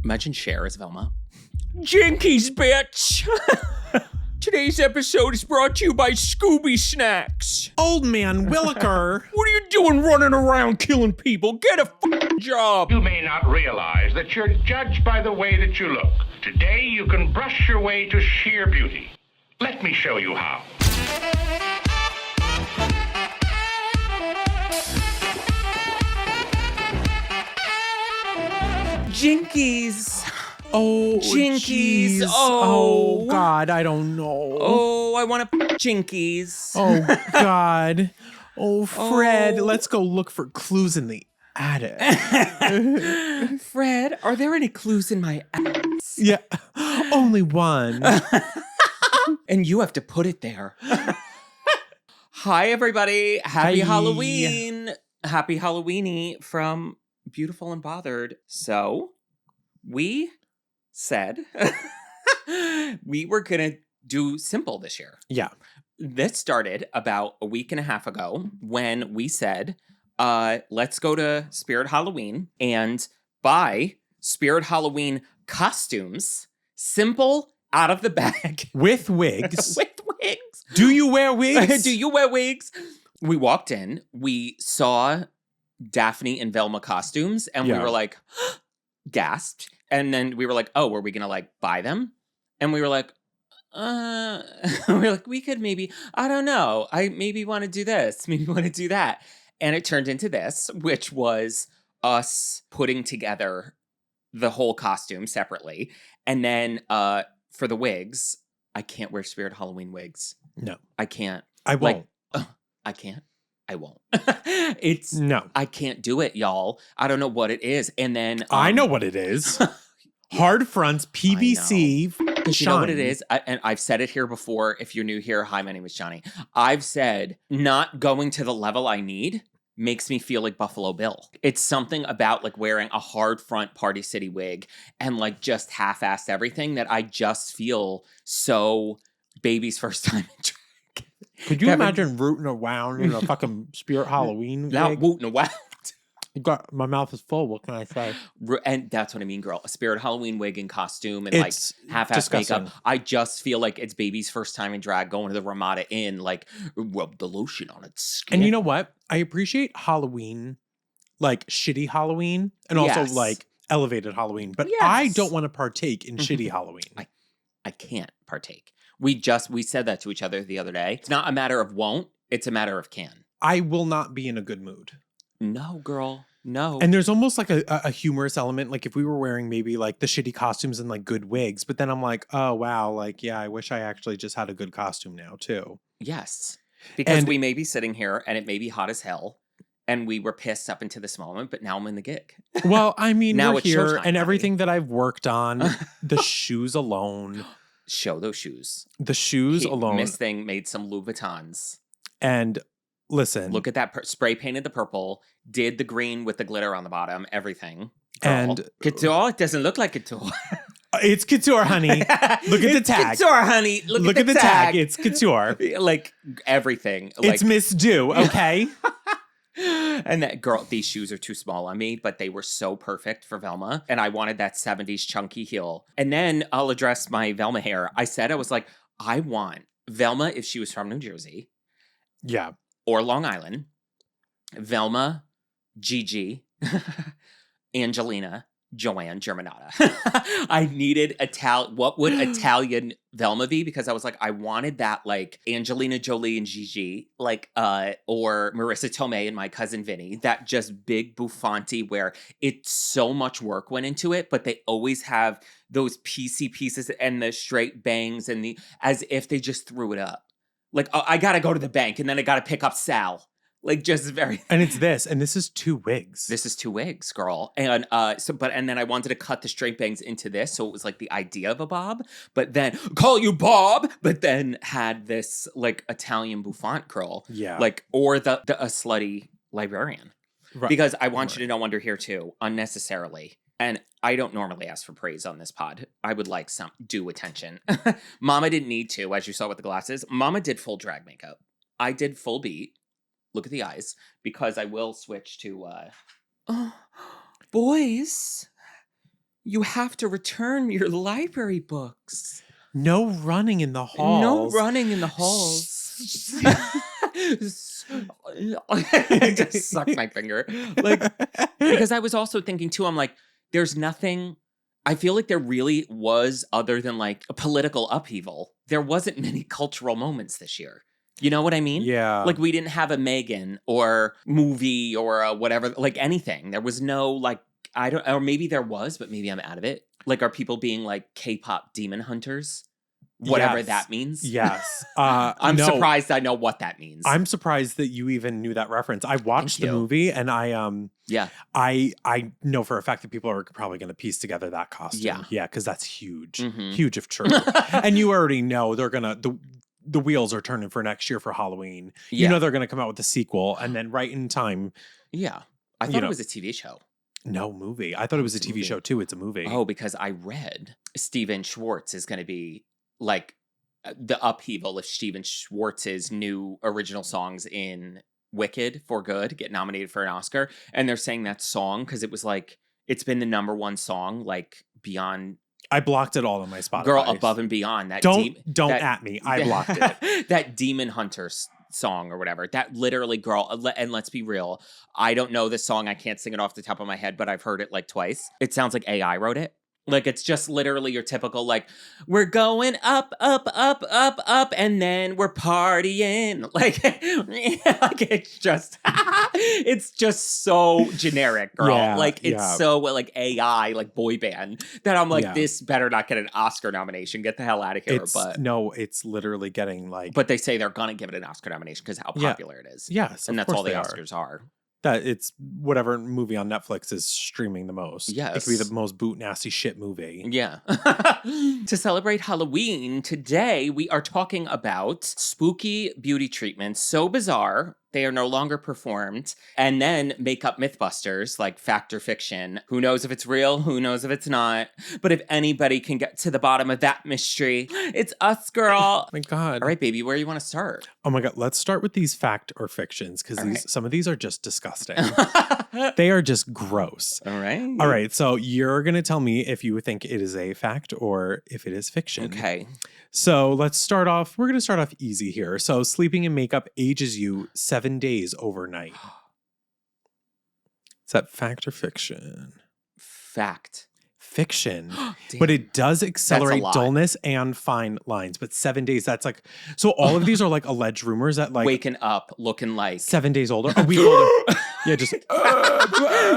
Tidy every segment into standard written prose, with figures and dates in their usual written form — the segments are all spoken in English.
Imagine Cher as Velma. Jinkies, bitch! Today's episode is brought to you by Scooby Snacks. Old man Williker. What are you doing running around killing people? Get a job. You may not realize that you're judged by the way that you look. Today, you can brush your way to sheer beauty. Let me show you how. Jinkies. Oh, Jinkies. geez. Oh. God, I don't know. Oh, I want to Jinkies. Oh, God. Oh, Fred, Oh. let's go look for clues in the attic. Fred, are there any clues in my ass? Yeah, only one. And you have to put it there. Hi, everybody. Happy Hi. Halloween. Happy Halloweeny from Beautiful and Bothered. So, we said we were going to do simple this year. Yeah. This started about a week and a half ago when we said, let's go to Spirit Halloween and buy Spirit Halloween costumes. Simple, out of the bag. With wigs. With wigs. Do you wear wigs? Do you wear wigs? We walked in, we saw Daphne and Velma costumes, and we Yeah. were like, gasped. And then we were like, oh, were we gonna like buy them? And we were like, we could maybe, I don't know. I maybe want to do this, maybe want to do that. And it turned into this, which was us putting together the whole costume separately. And then for the wigs, I can't wear Spirit Halloween wigs. No. I can't. I won't. I can't. I won't. No. I can't do it, y'all. I don't know what it is. And then I know what it is. Hard fronts, PVC. You know what it is? And I've said it here before. If you're new here, hi, my name is Johnny. I've said not going to the level I need makes me feel like Buffalo Bill. It's something about like wearing a hard front Party City wig and like just half-assed everything that I just feel so baby's first time in drag. Could you Kevin- imagine rooting around in a fucking Spirit Halloween Not wig? wooting around. My mouth is full. What can I say? And that's what I mean, girl. A Spirit Halloween wig and costume and It's like half-ass disgusting. makeup. I just feel like it's baby's first time in drag going to the Ramada Inn, like rub the lotion on its skin. And you know what? I appreciate Halloween, like shitty Halloween, and also Yes. like elevated Halloween. But I Yes. don't want to partake in shitty Halloween. I can't partake. We said that to each other the other day. It's not a matter of won't, it's a matter of can. I will not be in a good mood. No, girl. No. And there's almost like a humorous element. Like if we were wearing maybe like the shitty costumes and like good wigs, but then I'm like, oh, wow. Like, yeah, I wish I actually just had a good costume now too. Yes. Because And- we may be sitting here and it may be hot as hell. And we were pissed up into this moment, but now I'm in the gig. Well, I mean, Now we're it's here showtime, and honey. everything that I've worked on, the shoes alone, Show those shoes. alone. Miss Thing made some Louboutins. And listen, Look at that. Spray painted the purple, did the green with the glitter on the bottom, everything. Girl. And- couture, it doesn't look like couture. it's couture, honey. Look at the It's tag. couture, honey. Look at the tag. It's couture. Like everything. It's Miss Do, okay? And that girl, these shoes are too small on me, but they were so perfect for Velma. And I wanted that 70s chunky heel. And then I'll address my Velma hair. I said, I was like, I want Velma if she was from New Jersey Yeah. or Long Island. Velma, Gigi, Angelina, Joanne, Germanata. I needed what would Italian Velma be? Because I was like, I wanted that like Angelina Jolie and Gigi, like or Marissa Tomei and my cousin Vinny, that just big buffanti where it's so much work went into it, but they always have those piecey pieces and the straight bangs and the as if they just threw it up. Like, oh, I gotta go to the bank and then I gotta pick up Sal. Like just very. And it's this, and this is 2 wigs. This is 2 wigs, girl. And and then I wanted to cut the straight bangs into this, so it was like the idea of a bob, but then call you Bob, but then had this like Italian bouffant curl. Yeah. Like, or a slutty librarian. Right. Because I want you to know under here too, unnecessarily. And I don't normally ask for praise on this pod. I would like some due attention. Mama didn't need to, as you saw with the glasses. Mama did full drag makeup. I did full beat. Look at the eyes, because I will switch to, boys, You have to return your library books. No running in the halls. No running in the halls. I just sucked my finger. Like, because I was also thinking too, I'm like, there's nothing, I feel like there really was, other than like a political upheaval, there wasn't many cultural moments this year. You know what I mean? Yeah. Like, we didn't have a Megan or movie or a whatever, like anything. There was no like, I don't, or maybe there was, but maybe I'm out of it. Like, are people being like K-pop demon hunters? Whatever Yes. that means. Yes. I'm no, surprised I know what that means. I'm surprised that you even knew that reference. I watched the you. movie and Yeah. I know for a fact that people are probably going to piece together that costume. Yeah. Yeah, because that's huge. Mhm. Huge if true. And you already know they're going to, the wheels are turning for next year for Halloween. Yeah. You know they're going to come out with a sequel and then right in time. Yeah. I You thought know. it was a TV show. No, movie. I thought it was a It's a TV movie. show too. It's a movie. Oh, because I read Steven Schwartz is going to be like the upheaval of Steven Schwartz's new original songs in Wicked for Good get nominated for an Oscar. And they're saying that song because it was like, it's been the #1 song, like beyond I blocked it all on my Spotify. Girl Above and Beyond. That Don't that- at me. I blocked it. That Demon Hunter song or whatever. That literally, girl, and let's be real, I don't know this song. I can't sing it off the top of my head, but I've heard it like twice. It sounds like AI wrote it. Like, it's just literally your typical, like, we're going up, up, up, up, up, and then we're partying. Like, like it's just so generic, girl. Yeah, like, it's yeah. so, like, AI, like, boy band, that I'm like, Yeah. this better not get an Oscar nomination. Get the hell out of here. It's literally getting like. But they say they're going to give it an Oscar nomination because how Yeah. popular it is. Yes, And of that's all course the they are. Oscars are. That it's whatever movie on Netflix is streaming the most. It could be Yes. the most boot nasty shit movie. Yeah. To celebrate Halloween, today we are talking about spooky beauty treatments so bizarre they are no longer performed, and then makeup mythbusters like fact or fiction. Who knows if it's real? Who knows if it's not? But if anybody can get to the bottom of that mystery, it's us, girl. Oh my God. All right, baby, where you want to start? Oh my God. Let's start with these fact or fictions because All right. some of these are just disgusting. All They are just gross. right. All right. So you're going to tell me if you think it is a fact or if it is fiction. Okay. So let's start off. We're going to start off easy here. So sleeping in makeup ages you 7 days overnight. Is that fact or fiction? Fact. Fiction. Damn. But it does accelerate lot. dullness and fine lines. But 7 days, that's like, so all of these are like alleged rumors that like waking up looking like 7 days older, a week older. Yeah, just,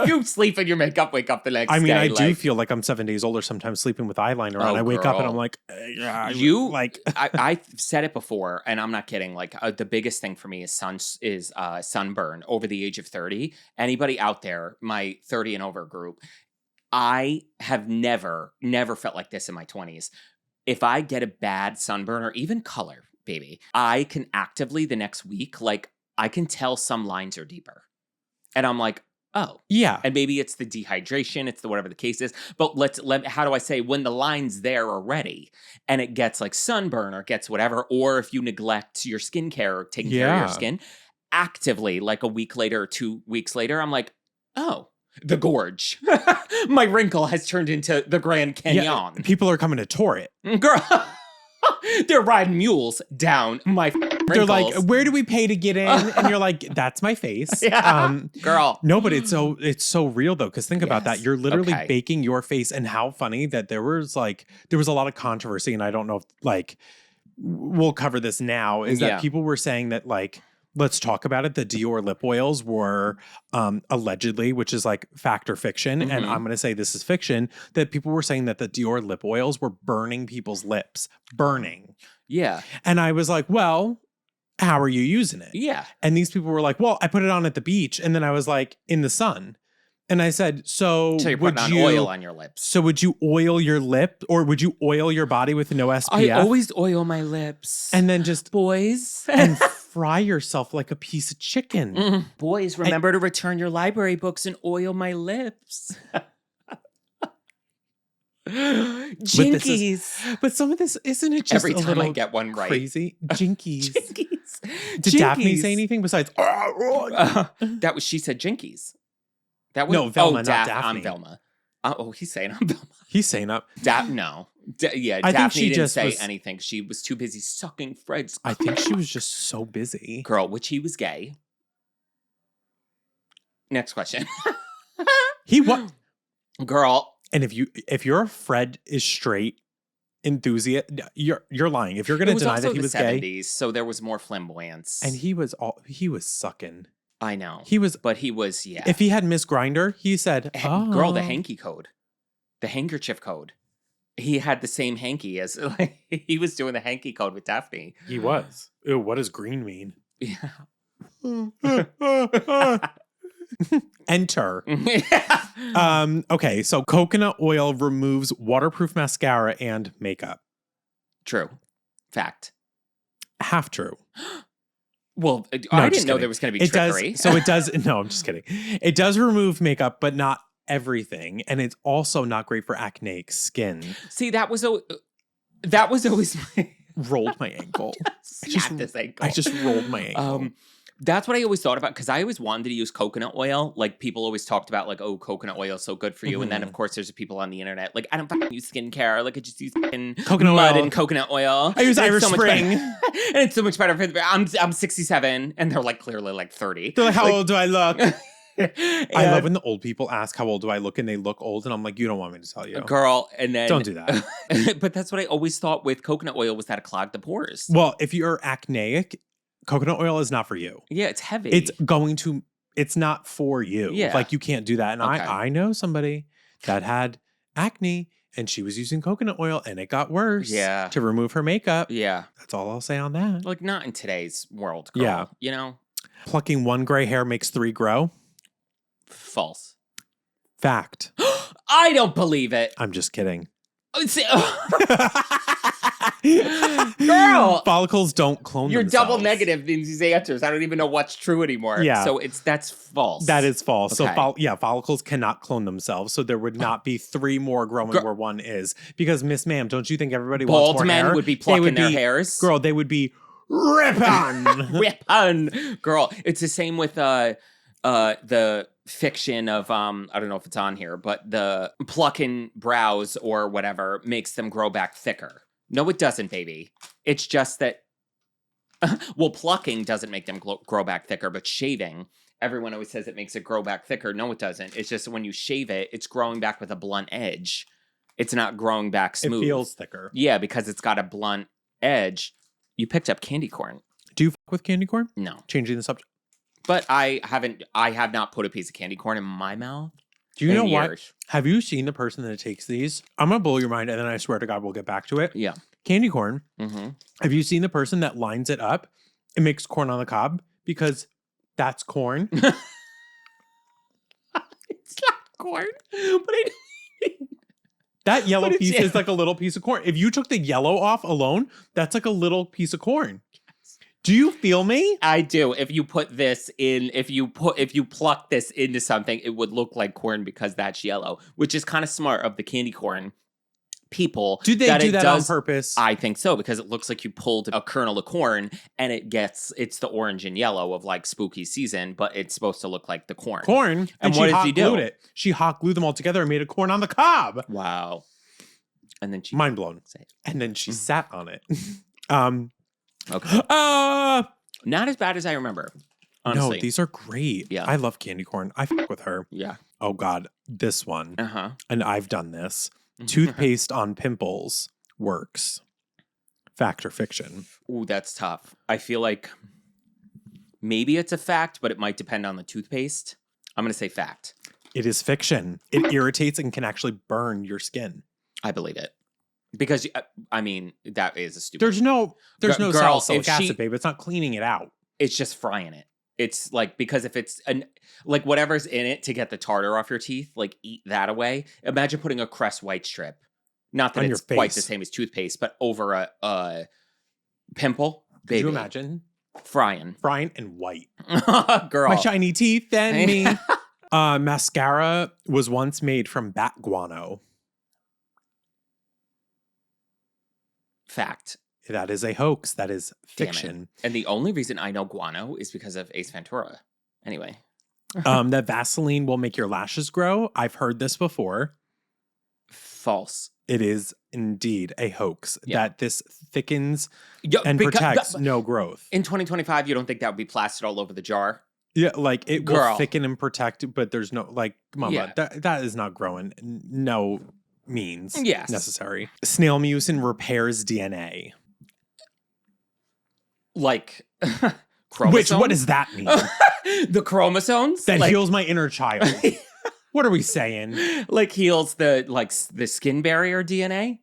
you sleep in your makeup, wake up the next I mean, day. I do like, feel like I'm 7 days older sometimes sleeping with eyeliner on. Oh, I wake up and girl. I'm like, yeah, You- like, I've said it before, and I'm not kidding. Like, the biggest thing for me is sunburn over the age of 30. Anybody out there, my 30 and over group, I have never felt like this in my 20s. If I get a bad sunburn or even color, baby, I can actively the next week, like, I can tell some lines are deeper. And I'm like, oh. yeah. And maybe it's the dehydration, it's the whatever the case is. But how do I say, when the line's there already and it gets like sunburn or gets whatever, or if you neglect your skincare or taking care of your Yeah. skin, actively, like a week later or 2 weeks later, I'm like, oh, the gorge. My wrinkle has turned into the Grand Canyon. People are coming to tour it. Girl, they're riding mules down my wrinkles. They're like, where do we pay to get in? And you're like, that's my face. Yeah. Girl. No, but it's so real though, because think about that. Yes. You're literally Okay. baking your face, and how funny that there was a lot of controversy, and I don't know if like we'll cover this now, is Yeah. that people were saying that like, let's talk about it. The Dior lip oils were allegedly, which is like fact or fiction, and Mhm. I'm going to say this is fiction, that people were saying that the Dior lip oils were burning people's lips, burning. Yeah. And I was like, well, how are you using it? Yeah. And these people were like, well, I put it on at the beach. And then I was like, in the sun. And I said, so So you're would putting on you oil on your lips. So would you oil your lip, or would you oil your body with no SPF? I always oil my lips. and then just boys. and fry yourself like a piece of chicken. Boys, remember to return your library books and oil my lips. Jinkies. But some of this isn't it just Every a time little I get one right. crazy? Jinkies. Jinkies. Did Daphne Jinkies. say anything besides? That was, she said jinkies. That was, No, Velma, not I'm Daphne. Velma. Oh, he's saying I'm Velma. He's saying up. No. Yeah, I think Daphne she didn't just say was- anything. She was too busy sucking Fred's I think she was just so busy. girl, which he was gay. Next question. He what? Girl, And if you're a Fred is straight enthusiast, you're lying. If you're it gonna was deny also that he the was 70s, gay, so there was more flamboyance. and he was sucking. I know. He was. But he was, yeah. If he had Miss Grinder, he said, Girl, the "Oh." hanky code. The handkerchief code. He had the same hanky as like he was doing the hanky code with Daphne. He was. Ew, what does green mean? Yeah. Enter. Okay, so coconut oil removes waterproof mascara and makeup. True. Fact. Half true. Well, No, I just didn't know kidding. there was going to be It trickery. does. So it does. No, I'm just kidding. It does remove makeup, but not everything, and it's also not great for acneic skin. See, that was always my Rolled my ankle. snap this ankle. I just rolled my ankle. That's what I always thought about because I always wanted to use coconut oil. Like people always talked about, like, oh, coconut oil is so good for you. And then, of course, there's people on the internet like, I don't fucking use skincare. Like, I just use fucking Coconut mud oil. and coconut oil. I use And it's Irish so much better- Spring. and it's so much better for. I'm 67, and they're like clearly like 30. They're like, how old do I look? I And- love when the old people ask how old do I look and they look old, and I'm like, you don't want me to tell you. girl, and then Don't do that. But that's what I always thought with coconut oil was that it clogged the pores. Well, if you're acneic, coconut oil is not for you. Yeah, it's heavy. It's not for you. Yeah. Like you can't do that. And Okay. I know somebody that had acne and she was using coconut oil and it got worse. Yeah. To remove her makeup. yeah, That's all I'll say on that. like not in today's world. Girl, Yeah. you know, Plucking one gray hair makes 3 grow. false. Fact. I don't believe it. I'm just kidding. Girl! Follicles don't clone You're themselves. double negative in these answers. I don't even know what's true anymore. Yeah. So that's false. That is false. Okay. So follicles cannot clone themselves. So there would not be 3 more growing Girl- where one is. Because Miss Ma'am, don't you think everybody wants bald more men hair? would be They plucking would their be- hairs. Girl, they would be rip-on. Rip on. Girl, it's the same with the fiction of I don't know if it's on here, but the plucking brows or whatever makes them grow back thicker. No, it doesn't, baby. It's just that well, plucking doesn't make them grow back thicker, but shaving, everyone always says it makes it grow back thicker. No, it doesn't. It's just when you shave it, it's growing back with a blunt edge. It's not growing back smooth. It feels thicker. Yeah, because it's got a blunt edge. You picked up candy corn. Do you fuck with candy corn? No. Changing the subject. But I have not put a piece of candy corn in my mouth. Do you in know what? years. Have you seen the person that takes these? I'm going to blow your mind and then I swear to God we'll get back to it. Yeah. Candy corn. Mm-hmm. Have you seen the person that lines it up and makes corn on the cob? Because that's corn. It's not corn, but That yellow But it's- piece is like a little piece of corn. If you took the yellow off alone, that's like a little piece of corn. Do you feel me? I do. If you put this in, if you pluck this into something, it would look like corn because that's yellow, which is kind of smart of the candy corn people. Do they do it that does- on purpose? I think so, because it looks like you pulled a kernel of corn and it's the orange and yellow of like spooky season, but it's supposed to look like the corn. Corn. And she what does hot he do? glued it. She hot glued them all together and made a corn on the cob. Wow. And then she Mind blown. Say it. And then she sat on it. Okay. uh Not as bad as I remember. no, Honestly. these are great. Yeah. I love candy corn. I fuck with her. Yeah. Oh God, this one. Uh-huh. And I've done this. Toothpaste on pimples works. Fact or fiction? Ooh, that's tough. I feel like maybe it's a fact, but it might depend on the toothpaste. I'm going to say fact. It is fiction. It irritates and can actually burn your skin. I believe it. Because, I mean, that is a stupid... There's no Girl, salicylic if acid, she- babe. It's not cleaning it out. It's just frying it. It's like, because if it's, like whatever's in it to get the tartar off your teeth, like eat that away. Imagine putting a Crest white strip. Not that On it's your quite face. the same as toothpaste, but over a pimple. Could Baby. you imagine? Frying. Frying and white. Girl. My shiny teeth and me. Mascara was once made from bat guano. Fact. That is a hoax. That is Damn it. fiction. And the only reason I know guano is because of Ace Ventura. Anyway. That Vaseline will make your lashes grow. I've heard this before. False. It is indeed a hoax that this thickens Yeah, and protects no growth. In 2025, you don't think that would be plastered all over the jar? Yeah, like it Girl. will thicken and protect, but there's no like, mama, Yeah. that is not growing. No means Yes. necessary. Snail mucin repairs DNA. Like chromosomes? What does that mean? The chromosomes? That like, heals my inner child. What are we saying? like heals the skin barrier DNA?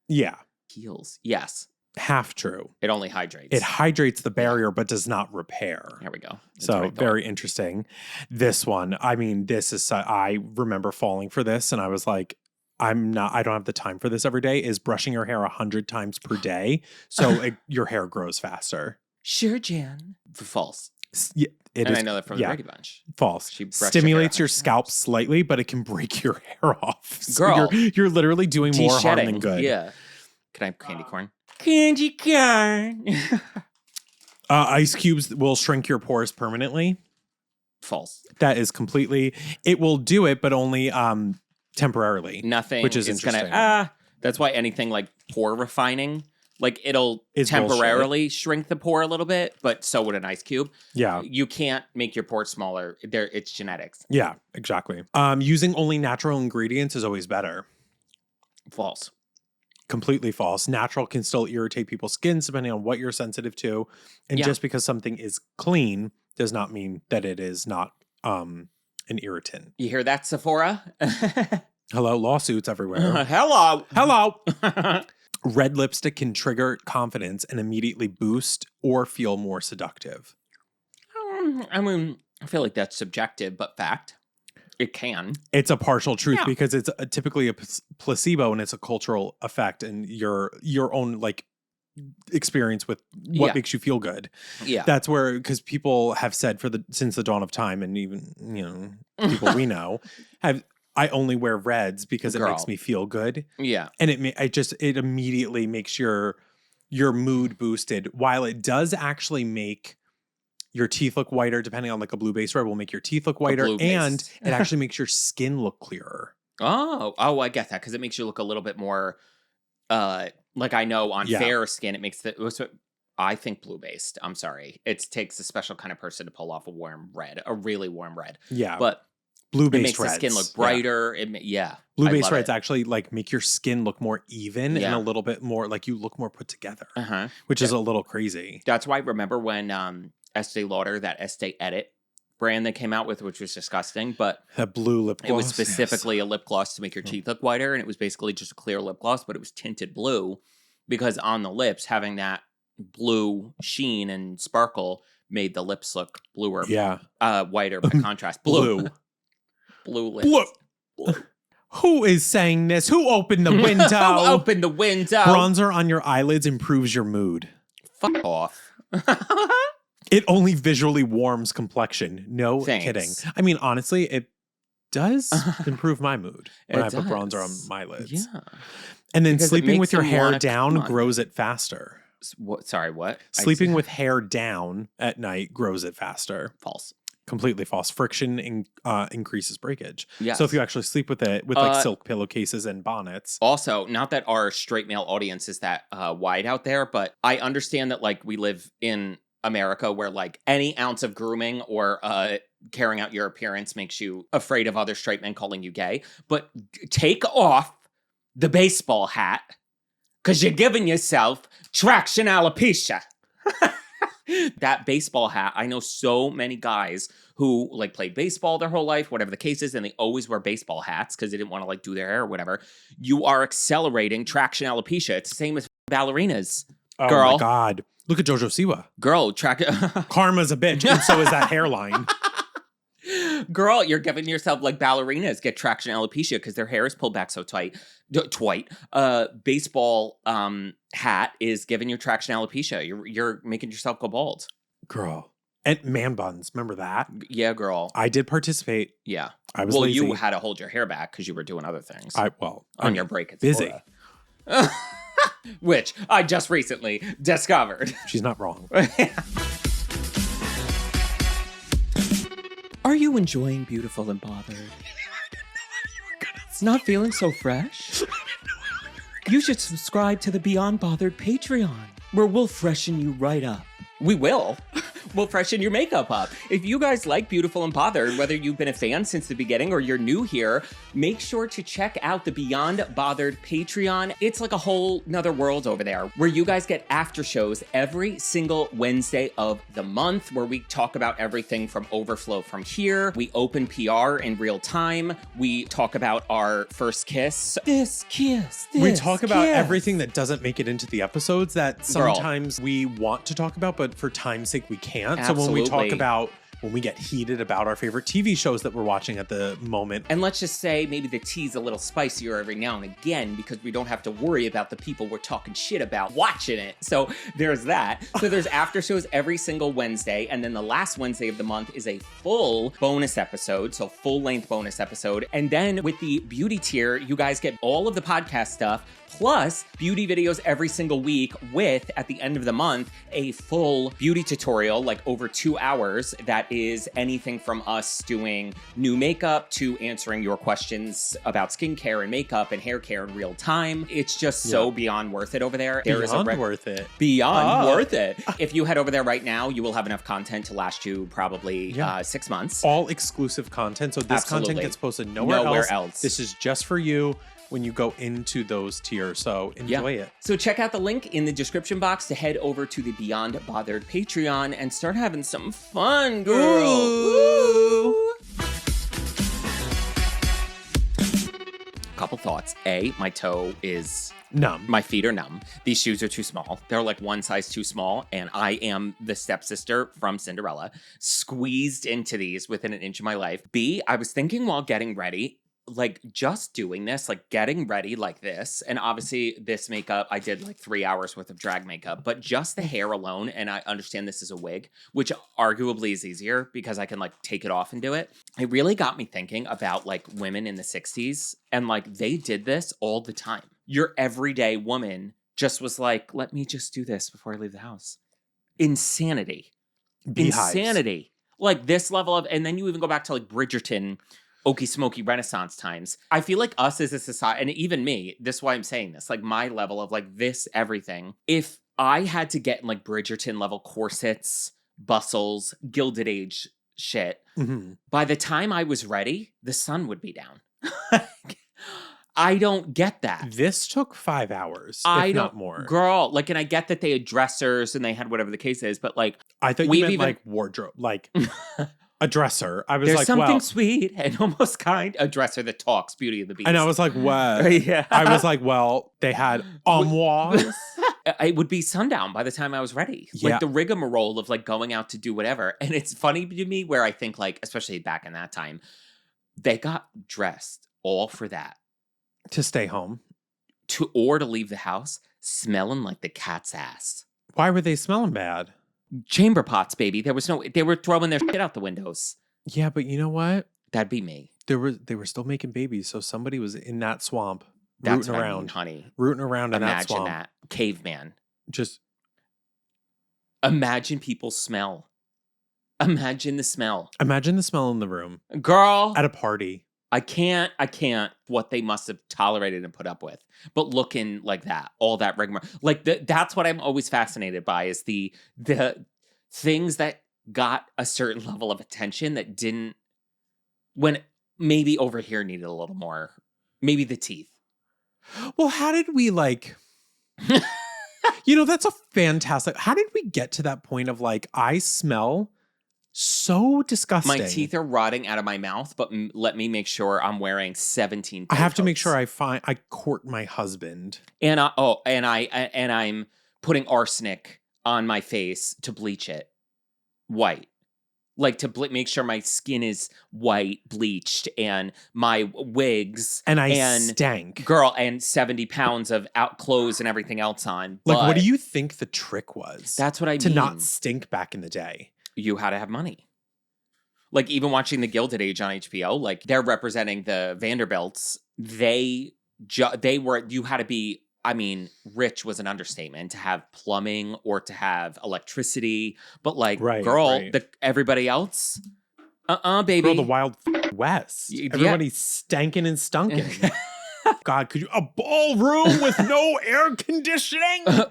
Yeah, Heals. Yes. half true. It only hydrates. It hydrates the barrier, but does not repair. There we go. That's what I So thought. very interesting. This one, I mean, this is, I remember falling for this and I was like, I don't have the time for this every day, is brushing your hair 100 times per day. So your hair grows faster. Sure, Jan. False. Yeah, it And is I know that from the Brady Bunch. false. She brushed her hair Stimulates your 100 scalp times. slightly, but it can break your hair off. So Girl. you're literally doing more harm Tea-shedding. than good. Yeah. Can I have candy corn? Candy corn. Ice cubes will shrink your pores permanently. False. That is completely, it will do it, but only temporarily. Nothing Which is gonna interesting. that's why anything like pore refining, like it'll Is temporarily shrink the pore a little bit, but so would an ice cube. Yeah. You can't make your pores smaller. It's genetics. Yeah, exactly. Using only natural ingredients is always better. False. Completely false. Natural can still irritate people's skins depending on what you're sensitive to. And Yeah. just because something is clean does not mean that it is not an irritant. You hear that, Sephora? Hello, lawsuits everywhere. Hello. Hello. Red lipstick can trigger confidence and immediately boost or feel more seductive. I mean, I feel like that's subjective, but fact. It can. It's a partial truth Yeah. because it's typically a placebo and it's a cultural effect and your own like experience with what Yeah. makes you feel good. Yeah. That's where, because people have said since the dawn of time, and even people we know I only wear reds because it makes Girl. me feel good, Yeah. and it immediately makes your mood boosted. While it does actually make your teeth look whiter, depending on like a blue base red will make your teeth look whiter, blue and based. it actually makes your skin look clearer. Oh, I get that because it makes you look a little bit more, like I know on Yeah. fair skin, it makes I think blue based. I'm sorry, it takes a special kind of person to pull off a really warm red. Yeah, But blue it based makes reds the skin look Yeah. brighter. Blue I based love reds it. actually like make your skin look more even and Yeah. a little bit more like you look more put together, Uh-huh. which is a little crazy. That's why remember when Estee Lauder, that Estee Edit brand they came out with, which was disgusting, but That blue lip gloss. it was yes. specifically a lip gloss to make your teeth look whiter, and it was basically just a clear lip gloss, but it was tinted blue because on the lips, having that blue sheen and sparkle made the lips look bluer, Yeah. whiter by contrast. Blue. Blue lips. Blue. Who is saying this? Who opened the window? Who opened the window? Bronzer on your eyelids improves your mood. Fuck off. It only visually warms complexion. No Thanks. kidding. I mean, honestly, it does improve my mood when It I put bronzer does. on my lids. Yeah. And then Because it sleeping makes with your them hair wanna down come on. grows it faster. Sorry, what? Sleeping with hair down at night grows it faster. False. Completely false. Friction increases breakage. Yes. So if you actually sleep with it with like Uh, silk pillowcases and bonnets. Also, not that our straight male audience is that wide out there, but I understand that like we live in America where like any ounce of grooming or carrying out your appearance makes you afraid of other straight men calling you gay. But take off the baseball hat because you're giving yourself traction alopecia. That baseball hat, I know so many guys who like played baseball their whole life, whatever the case is, and they always wear baseball hats because they didn't want to like do their hair or whatever. You are accelerating traction alopecia. It's the same as ballerinas. Oh girl. my God. Look at Jojo Siwa. Girl, Karma's a bitch, and so is that hairline. Girl, you're giving yourself like ballerinas get traction alopecia because their hair is pulled back so tight. Baseball hat is giving you traction alopecia. You're making yourself go bald. Girl. And man buns. Remember that? Yeah, girl. I did participate. Yeah. I was Well, lazy. you had to hold your hair back because you were doing other things on your break. At busy. Sephora. Which I just recently discovered. She's not wrong. Are you enjoying Beautiful and Bothered? Not feeling so fresh? You should subscribe to the Beyond Bothered Patreon, where we'll freshen you right up. We will. We'll freshen your makeup up. If you guys like Beautiful and Bothered, whether you've been a fan since the beginning or you're new here, make sure to check out the Beyond Bothered Patreon. It's like a whole nother world over there where you guys get after shows every single Wednesday of the month where we talk about everything from Overflow from here. We open PR in real time. We talk about our first kiss. This kiss. We talk about everything that doesn't make it into the episodes that sometimes we want to talk about, but for time's sake, we can't. Absolutely. So when we talk about, when we get heated about our favorite TV shows that we're watching at the moment. And let's just say maybe the tea's a little spicier every now and again because we don't have to worry about the people we're talking shit about watching it. So there's that. So there's after shows every single Wednesday. And then the last Wednesday of the month is a full bonus episode. So full length bonus episode. And then with the beauty tier, you guys get all of the podcast stuff plus beauty videos every single week with, at the end of the month, a full beauty tutorial, like over 2 hours, that is anything from us doing new makeup to answering your questions about skincare and makeup and hair care in real time. It's just so beyond worth it over there. Beyond worth it. Beyond worth it. If you head over there right now, you will have enough content to last you probably 6 months. All exclusive content. So this content gets posted nowhere else. This is just for you when you go into those tiers. So enjoy it. So check out the link in the description box to head over to the Beyond Bothered Patreon and start having some fun, girl. Ooh. Couple thoughts. A, my toe is numb. My feet are numb. These shoes are too small. They're like one size too small. And I am the stepsister from Cinderella, squeezed into these within an inch of my life. B, I was thinking while getting ready, like just doing this, like getting ready like this. And obviously this makeup, I did like 3 hours worth of drag makeup, but just the hair alone. And I understand this is a wig, which arguably is easier because I can like take it off and do it. It really got me thinking about like women in the 60s and like they did this all the time. Your everyday woman just was like, let me just do this before I leave the house. Insanity. Beehives. Insanity. Like this level of, and then you even go back to like Bridgerton, Okie Smoky Renaissance times. I feel like us as a society, and even me, this is why I'm saying this, like my level of like this everything. If I had to get in like Bridgerton level corsets, bustles, Gilded Age shit, by the time I was ready, the sun would be down. I don't get that. This took 5 hours, if not more. Girl, like, and I get that they had dressers and they had whatever the case is, but like, I thought you meant like wardrobe, like a dresser. I was there's like, something sweet and almost kind. A dresser that talks, Beauty of the Beast. And I was like, what? Yeah. I was like, well, they had armoires. It would be sundown by the time I was ready. Yeah. Like the rigmarole of like going out to do whatever. And it's funny to me where I think like, especially back in that time, they got dressed all for that. To stay home. Or to leave the house smelling like the cat's ass. Why were they smelling bad? Chamber pots, baby. They were throwing their shit out the windows. Yeah, but you know what? That'd be me. They were still making babies, so somebody was in that swamp, That's rooting what around, I mean, honey. Rooting around in that swamp. Imagine that. Caveman. Just imagine people's smell. Imagine the smell. Imagine the smell in the room. Girl. At a party. I can't what they must have tolerated and put up with. But looking like that, all that rigmarole. Like that's what I'm always fascinated by is the things that got a certain level of attention that didn't, when maybe over here needed a little more, maybe the teeth. Well, how did we like, you know, that's a fantastic, how did we get to that point of like, I smell so disgusting. My teeth are rotting out of my mouth, but let me make sure I'm wearing 17. I have to make sure I court my husband. And I'm putting arsenic on my face to bleach it white. Like to make sure my skin is white, bleached, and my wigs. And I stank. Girl, and 70 pounds of out clothes and everything else on. Like, what do you think the trick was? That's what I mean. To not stink back in the day. You had to have money. Like even watching the Gilded Age on HBO, like they're representing the Vanderbilts. You had to be, I mean, rich was an understatement to have plumbing or to have electricity. But like, everybody else, Baby. Girl, the wild West. Yeah. Everybody's stanking and stunking. God, could you a ballroom with no air conditioning? No,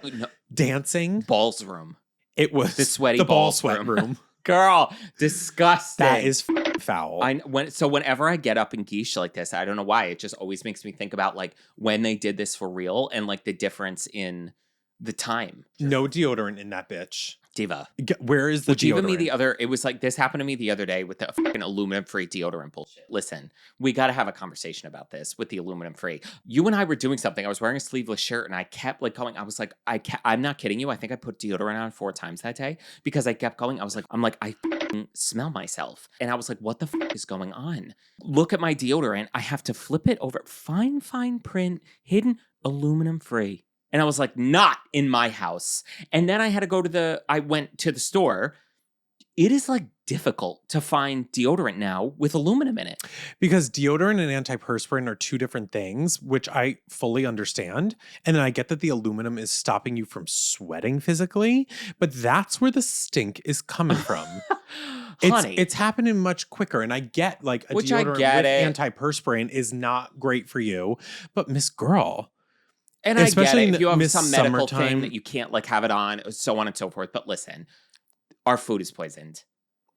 Dancing. balls room. It was The sweaty the ball balls sweat room. Girl, disgusting. That is foul. So whenever I get up in geesh like this, I don't know why, it just always makes me think about like when they did this for real and like the difference in the time. No deodorant in that bitch. Diva. Where is the Which deodorant? even me it was like this happened to me the other day with the fucking aluminum free deodorant bullshit. Listen, we got to have a conversation about this with the aluminum free. You and I were doing something. I was wearing a sleeveless shirt and I kept like going. I was like, I'm not kidding you. I think I put deodorant on 4 times that day because I kept going. I fucking smell myself. And I was like, what the fuck is going on? Look at my deodorant. I have to flip it over. Fine print, hidden, aluminum free. And I was like, not in my house. And then I had to go I went to the store. It is like difficult to find deodorant now with aluminum in it. Because deodorant and antiperspirant are 2 different things, which I fully understand. And then I get that the aluminum is stopping you from sweating physically, but that's where the stink is coming from. Honey. It's happening much quicker. And I get like a deodorant with antiperspirant is not great for you, but Miss Girl. And I get it. If you have Miss some medical Summertime thing that you can't like have it on, so on and so forth. But listen, our food is poisoned.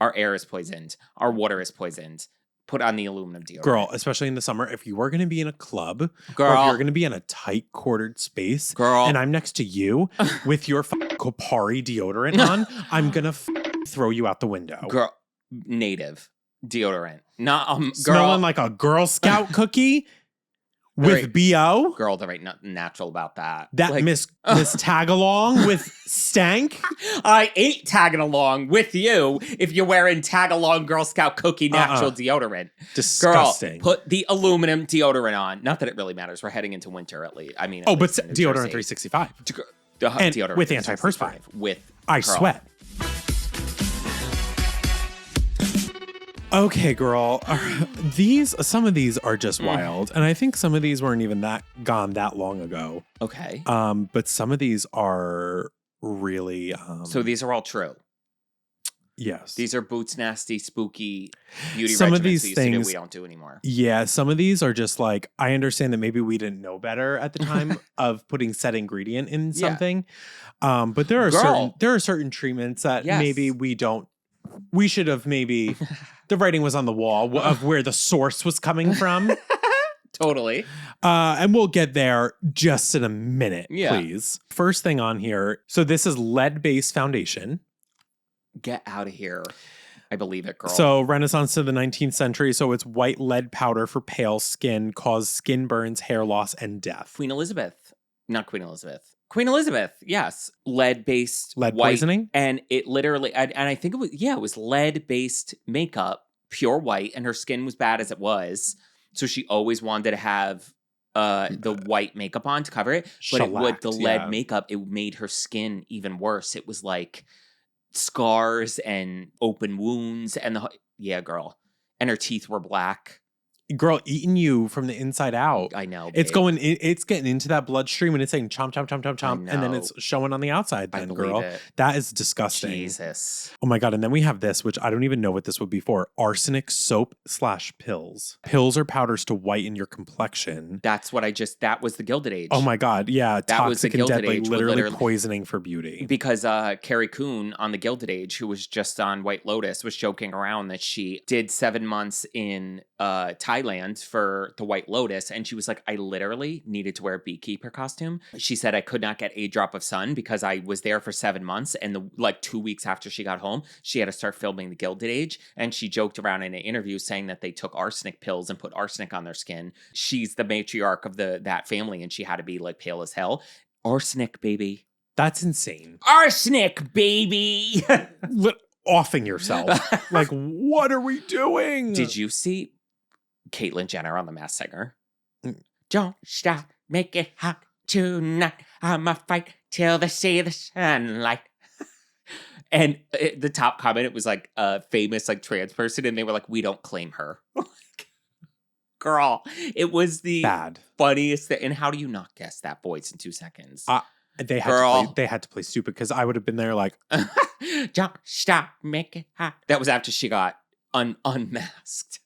Our air is poisoned. Our water is poisoned. Put on the aluminum deodorant. Girl, especially in the summer, if you are going to be in a club, or if Girl. you're going to be in a tight quartered space, Girl. and I'm next to you with your Kopari deodorant on, I'm going to throw you out the window. Girl, native deodorant. Not Smelling like a Girl Scout cookie with BO. Girl, there ain't nothing natural about that. That like, Miss Tagalong with stank. I ain't tagging along with you if you're wearing tag-along Girl Scout cookie natural deodorant. Disgusting. Girl, put the aluminum deodorant on. Not that it really matters. We're heading into winter at least. I mean, but deodorant 365. And deodorant with antiperspirant. With I sweat. Okay, girl. Some of these are just wild, and I think some of these weren't even gone that long ago. Okay. But some of these are really. So these are all true. Yes. These are Boots nasty, spooky beauty some regimens of these that you things we don't do anymore. Yeah, some of these are just like, I understand that maybe we didn't know better at the time of putting said ingredient in something. But there are certain treatments that maybe we should have maybe the writing was on the wall of where the source was coming from. Totally. And we'll get there just in a minute, please. First thing on here. So this is lead-based foundation. Get out of here. I believe it, girl. So Renaissance to the 19th century. So it's white lead powder for pale skin, cause skin burns, hair loss, and death. Queen Elizabeth. Not Queen Elizabeth. Queen Elizabeth, yes. Lead-based lead white, poisoning? And it literally, and I think it was lead-based makeup, pure white, and her skin was bad as it was. So she always wanted to have the white makeup on to cover it. But with the lead makeup, it made her skin even worse. It was like scars and open wounds and girl. And her teeth were black. Girl, eating you from the inside out. I know. Babe. It's getting into that bloodstream and it's saying chomp, chomp, chomp, chomp, chomp. And then it's showing on the outside then, girl. That is disgusting. Jesus. Oh my God. And then we have this, which I don't even know what this would be for. Arsenic soap / pills. Pills are powders to whiten your complexion. That was the Gilded Age. Oh my God. Yeah. That was the Gilded Age. Literally poisoning for beauty. Because Carrie Coon on the Gilded Age, who was just on White Lotus, was joking around that she did 7 months in Thailand for the White Lotus, and she was like, I literally needed to wear a beekeeper costume. She said I could not get a drop of sun because I was there for 7 months, and 2 weeks after she got home, she had to start filming the Gilded Age, and she joked around in an interview saying that they took arsenic pills and put arsenic on their skin. She's the matriarch of that family, and she had to be like pale as hell. Arsenic, baby. That's insane. Arsenic, baby. Offing yourself. Like, what are we doing? Did you see Caitlyn Jenner on The Masked Singer? Don't stop, make it hot tonight. I'ma fight till they see the sunlight. And the top comment, it was like a famous trans person, and they were like, we don't claim her. Girl, it was the funniest thing. And how do you not guess that voice in 2 seconds? They had to play stupid because I would have been there like, don't stop, make it hot. That was after she got unmasked.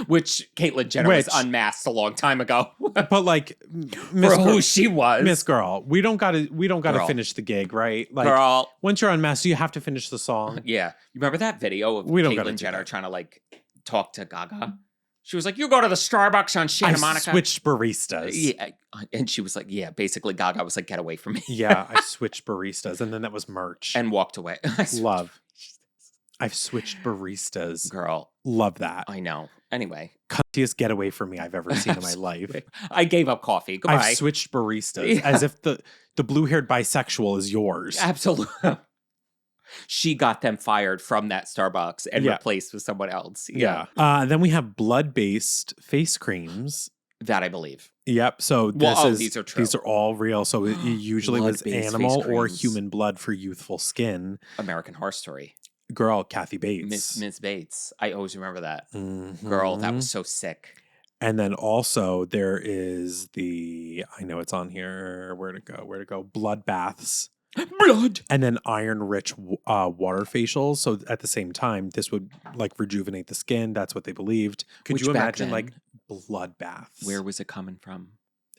Which Caitlyn Jenner was unmasked a long time ago. But like, For who she was. Miss Girl, we don't gotta finish the gig, right? Like, Girl. once you're unmasked, you have to finish the song. Yeah. You remember that video of We don't gotta Caitlyn do Jenner that. trying to like talk to Gaga? She was like, you go to the Starbucks on Santa I Monica. switched baristas. Yeah. And she was like, yeah, basically Gaga was like, get away from me. Yeah, I switched baristas, and then that was merch. And walked away. Love. I've switched baristas. Girl. Love that. I know. Anyway. Cuntiest get away from me I've ever seen in my life. I gave up coffee. Goodbye. I've switched baristas as if the blue-haired bisexual is yours. Absolutely. She got them fired from that Starbucks and replaced with someone else. Yeah. Then we have blood-based face creams. That I believe. Yep. So these are true. These are all real. So it usually was Blood-based animal face or creams. human blood for youthful skin. American Horror Story. Girl, Kathy Bates. Miss Bates. I always remember that. Mhm. Girl, that was so sick. And then also there is I know it's on here. Where to go? Blood baths. Blood. And then iron-rich water facials. So at the same time, this would like rejuvenate the skin. That's what they believed. Could Which you back imagine then- like blood baths? Where was it coming from?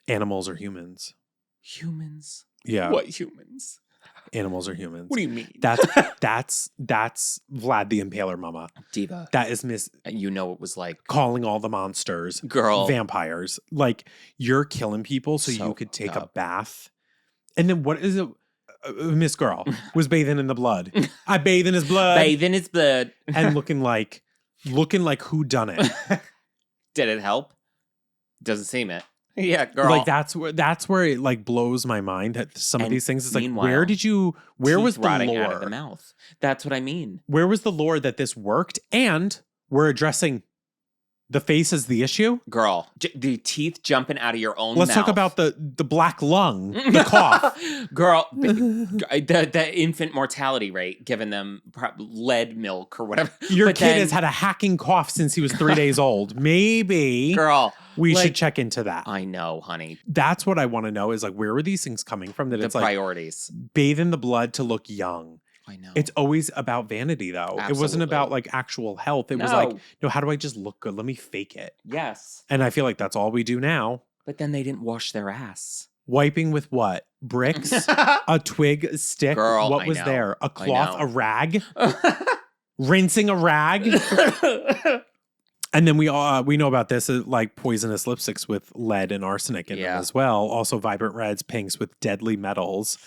Animals or humans? Humans. Yeah. What humans? Animals or humans? What do you mean? That's Vlad the Impaler Mama. Diva. That is Miss You know it was like, calling all the monsters. girl. Vampires. Like, you're killing people so you could take a up. bath. And then what is it? Miss Girl was bathing in the blood. I bathe in his blood. Bathe in his blood. And looking like who done it. Did it help? Doesn't seem it. Yeah, girl. Like that's where it like blows my mind that some of And these things. It's like, meanwhile, where was Teeth the rotting out of the lore? mouth. That's what I mean. Where was the lore that this worked? And we're addressing the face as the issue. Girl, the teeth jumping out of your own Let's mouth. talk about the black lung, the cough. Girl, the infant mortality rate, giving them lead milk or whatever. Your But kid then- has had a hacking cough since he was 3 days old. Maybe Girl, we like- should check into that. I know, honey. That's what I want to know is like, where were these things coming from? That The it's like priorities. bathe in the blood to look young. I know. It's always about vanity though. It wasn't Absolutely. about like actual health. It was like, No. no, how do I just look good? Let me fake it. Yes. And I feel like that's all we do now. But then they didn't wash their ass. Wiping with what? Bricks? A twig, a stick? Girl, what I was know. there? A cloth, know. a rag? Rinsing a rag? And then we know about this like poisonous lipsticks with lead and arsenic in them Yeah. as well. Also vibrant reds, pinks with deadly metals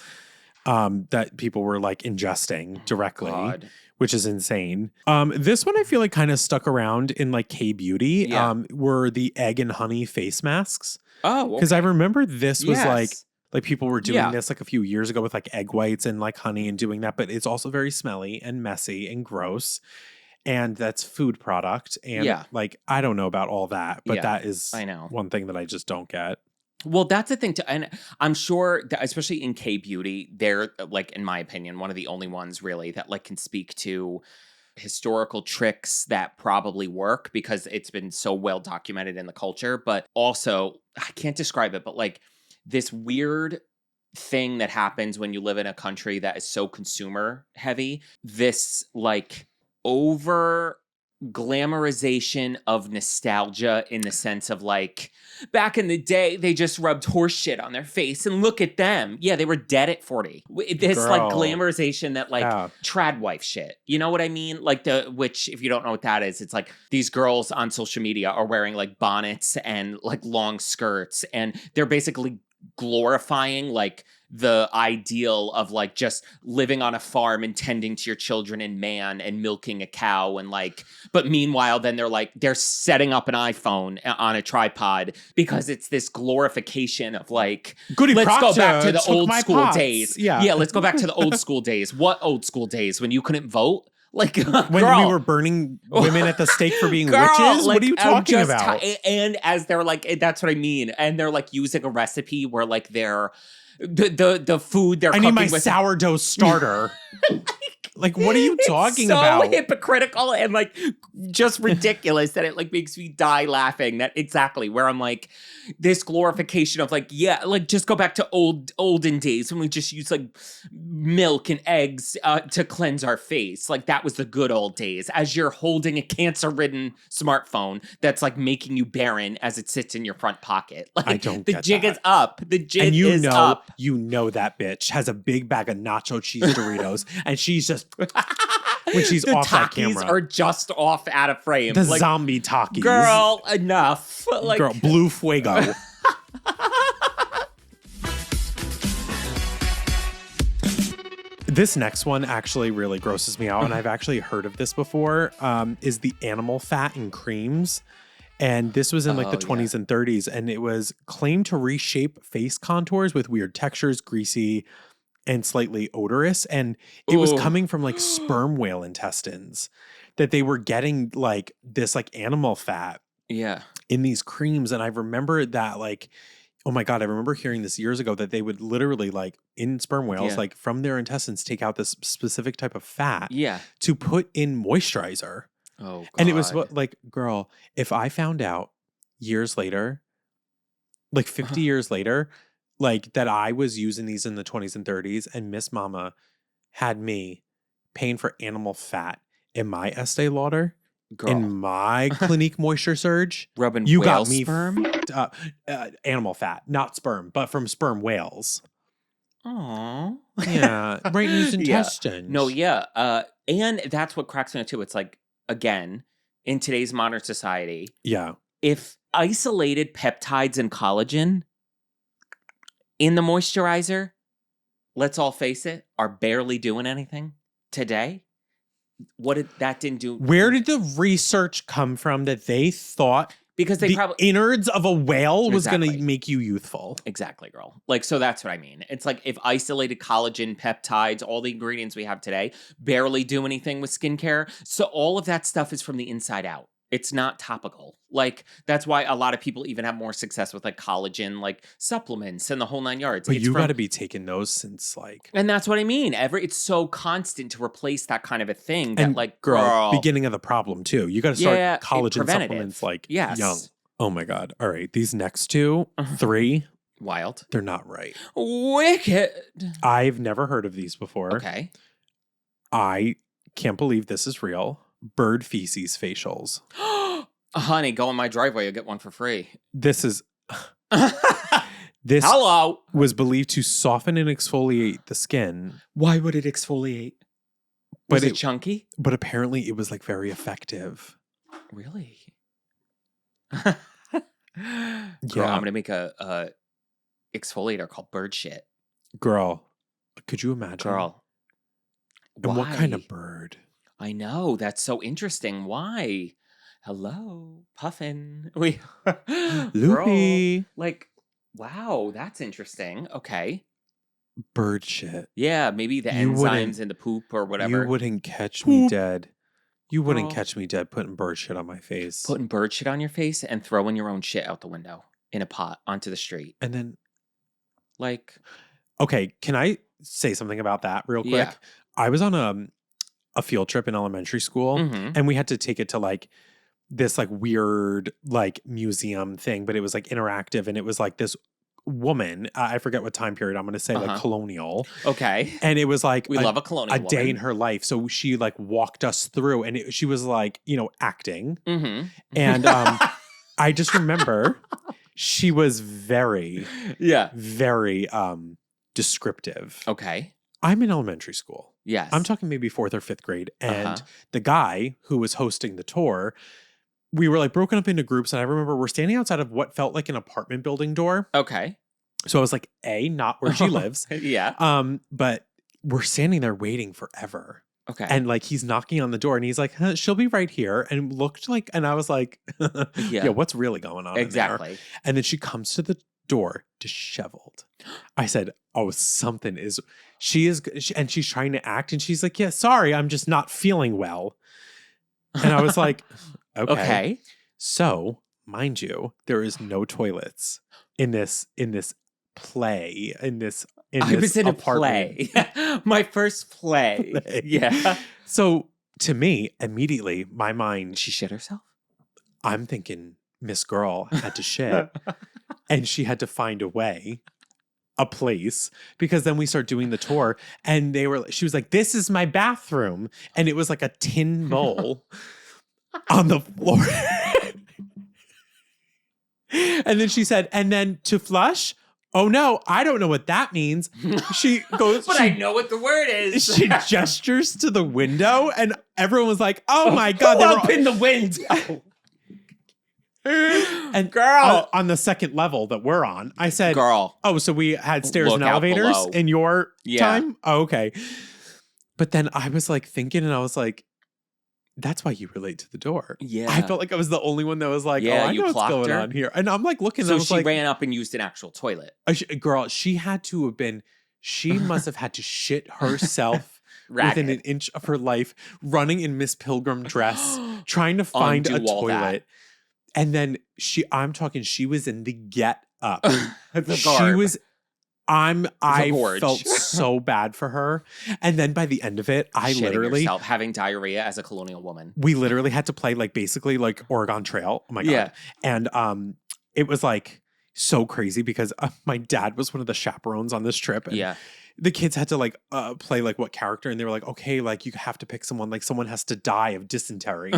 that people were like ingesting directly, God. which is insane. This one I feel like kind of stuck around in like K-beauty. Yeah. Were the egg and honey face masks. Oh, Because I remember this was Yes. like people were doing Yeah. this like a few years ago with like egg whites and like honey and doing that, but it's also very smelly and messy and gross. And that's food product. And Yeah. like, I don't know about all that, but Yeah, that is I know. one thing that I just don't get. Well, that's the thing too, and I'm sure that especially in K beauty, they're like, in my opinion, one of the only ones really that like can speak to historical tricks that probably work because it's been so well documented in the culture. But also, I can't describe it, but like this weird thing that happens when you live in a country that is so consumer heavy. This like over glamorization of nostalgia in the sense of like back in the day they just rubbed horse shit on their face and look at them, yeah, they were dead at 40. This like Girl. glamorization that like Yeah. trad wife shit, you know what I mean? Like which if you don't know what that is, it's like these girls on social media are wearing like bonnets and like long skirts and they're basically glorifying like the ideal of like just living on a farm and tending to your children and man and milking a cow and like, but meanwhile then they're setting up an iPhone on a tripod because it's this glorification of like, Goody let's go back to the took old my school pots. days. Yeah. Let's go back to the old school days. What old school days when you couldn't vote? Like When girl, we were burning women at the stake for being Girl, witches? like, What are you I'm talking just about? And as they're like, that's what I mean. And they're like using a recipe where like they're the food they're I cooking need my with sourdough starter. Like, what are you talking so about? hypocritical and like just ridiculous that it like makes me die laughing. That exactly where I'm like, this glorification of like, yeah, like just go back to olden days when we just used like milk and eggs to cleanse our face. Like that was the good old days. As you're holding a cancer-ridden smartphone that's like making you barren as it sits in your front pocket. Like I don't the get jig that. is up. The jig And is up. you know that bitch has a big bag of nacho cheese Doritos, and she's just when she's The off that Takis camera. are just off out of frame. The like, zombie Takis. girl, enough. Like, Girl, Blue Fuego. This next one actually really grosses me out, and I've actually heard of this before, is the animal fat in creams. And this was in like the 20s and 30s, and it was claimed to reshape face contours with weird textures, greasy, and slightly odorous. And it was coming from like sperm whale intestines that they were getting like this like animal fat yeah. in these creams. And I remember that like, oh my God, I remember hearing this years ago that they would literally like in sperm whales, like from their intestines, take out this specific type of fat to put in moisturizer. Oh, God. And it was like, girl, if I found out years later, like 50 years later, like that I was using these in the 20s and 30s and Miss Mama had me paying for animal fat in my Estee Lauder, girl. in my Clinique Moisture Surge, Rubbing you whale got me sperm? animal fat, not sperm, but from sperm whales. Aww. Yeah, right in his intestines. No, and that's what cracks me up too. It's like, again, in today's modern society, if isolated peptides and collagen in the moisturizer, let's all face it, are barely doing anything today. That didn't do. Where did the research come from that they thought because they the probably innards of a whale was going to make you youthful? Exactly, girl. Like, so that's what I mean. It's like if isolated collagen, peptides, all the ingredients we have today barely do anything with skincare. So all of that stuff is from the inside out. It's not topical. Like, that's why a lot of people even have more success with like collagen, like supplements and the whole 9 yards. But you got to be taking those since like. And that's what I mean. It's so constant to replace that kind of a thing that And like, girl, beginning of the problem too. You got to start collagen preventative. Supplements like Yes. young. Oh my God. All right. These next two, 3. Wild. They're not right. Wicked. I've never heard of these before. Okay. I can't believe this is real. Bird feces facials. Honey, go in my driveway. You'll get one for free. This is... This Hello. was believed to soften and exfoliate the skin. Why would it exfoliate? Was it chunky? But apparently it was like very effective. Really? Girl, I'm gonna make a exfoliator called bird shit. Girl, could you imagine? Girl. And what kind of bird? I know. That's so interesting. Why? Hello, Puffin. We Loopy. Girl, like, wow, that's interesting. Okay. Bird shit. Yeah, maybe the enzymes in the poop or whatever. You wouldn't catch me dead. You wouldn't catch me dead putting bird shit on my face. Putting bird shit on your face and throwing your own shit out the window in a pot onto the street. And then, like, okay, can I say something about that real quick? Yeah. I was on a field trip in elementary school, and we had to take it to like this like weird like museum thing, but it was like interactive, and it was like this woman, I forget what time period, I'm going to say like colonial. Okay. And it was like we love a colonial a day in her life. So she like walked us through, and she was like, you know, acting. And I just remember she was very, very descriptive. Okay. I'm in elementary school. Yes. I'm talking maybe 4th or 5th grade. And the guy who was hosting the tour, we were like broken up into groups. And I remember we're standing outside of what felt like an apartment building door. Okay. So I was like, not where she lives. Yeah. But we're standing there waiting forever. Okay. And like he's knocking on the door and he's like, she'll be right here. And looked like, and I was like, yeah, what's really going on? Exactly. In there? And then she comes to the door disheveled. I said, oh, something is, and she's trying to act, and she's like, yeah, sorry, I'm just not feeling well. And I was like, okay. So, mind you, there is no toilets in this play, in this in I this was in apartment. a play. My first play. Play. Yeah. So to me, immediately, my mind, She shit herself? I'm thinking Miss Girl had to shit and she had to find a way, a place, because then we start doing the tour and she was like, this is my bathroom. And it was like a tin bowl on the floor. And then she said, and then to flush? Oh no, I don't know what that means. She goes, But I know what the word is. she gestures to the window and everyone was like, oh my God. Up in the wind. And Girl. on the second level that we're on, I said, Girl. oh, so we had stairs Look and out elevators below. in your Yeah. time? Oh, okay. But then I was like thinking and I was like, that's why you relate to the door. Yeah. I felt like I was the only one that was like, Yeah, oh, I you know what's clocked going her. on here. And I'm like looking and I So was she like, ran up and used an actual toilet. girl, she had to have been, she must have had to shit herself within an Ragged. inch of her life, running in Miss Pilgrim dress, trying to find a Undo all that. toilet. And then I'm talking, she was in the get up. The She garb. was, I gorge. felt so bad for her. And then by the end of it, I Shitting literally, yourself, having diarrhea as a colonial woman. we literally had to play like basically like Oregon Trail. Oh my God. Yeah. And it was like so crazy because my dad was one of the chaperones on this trip. And Yeah. the kids had to like play like what character. And they were like, okay, like you have to pick someone, like someone has to die of dysentery.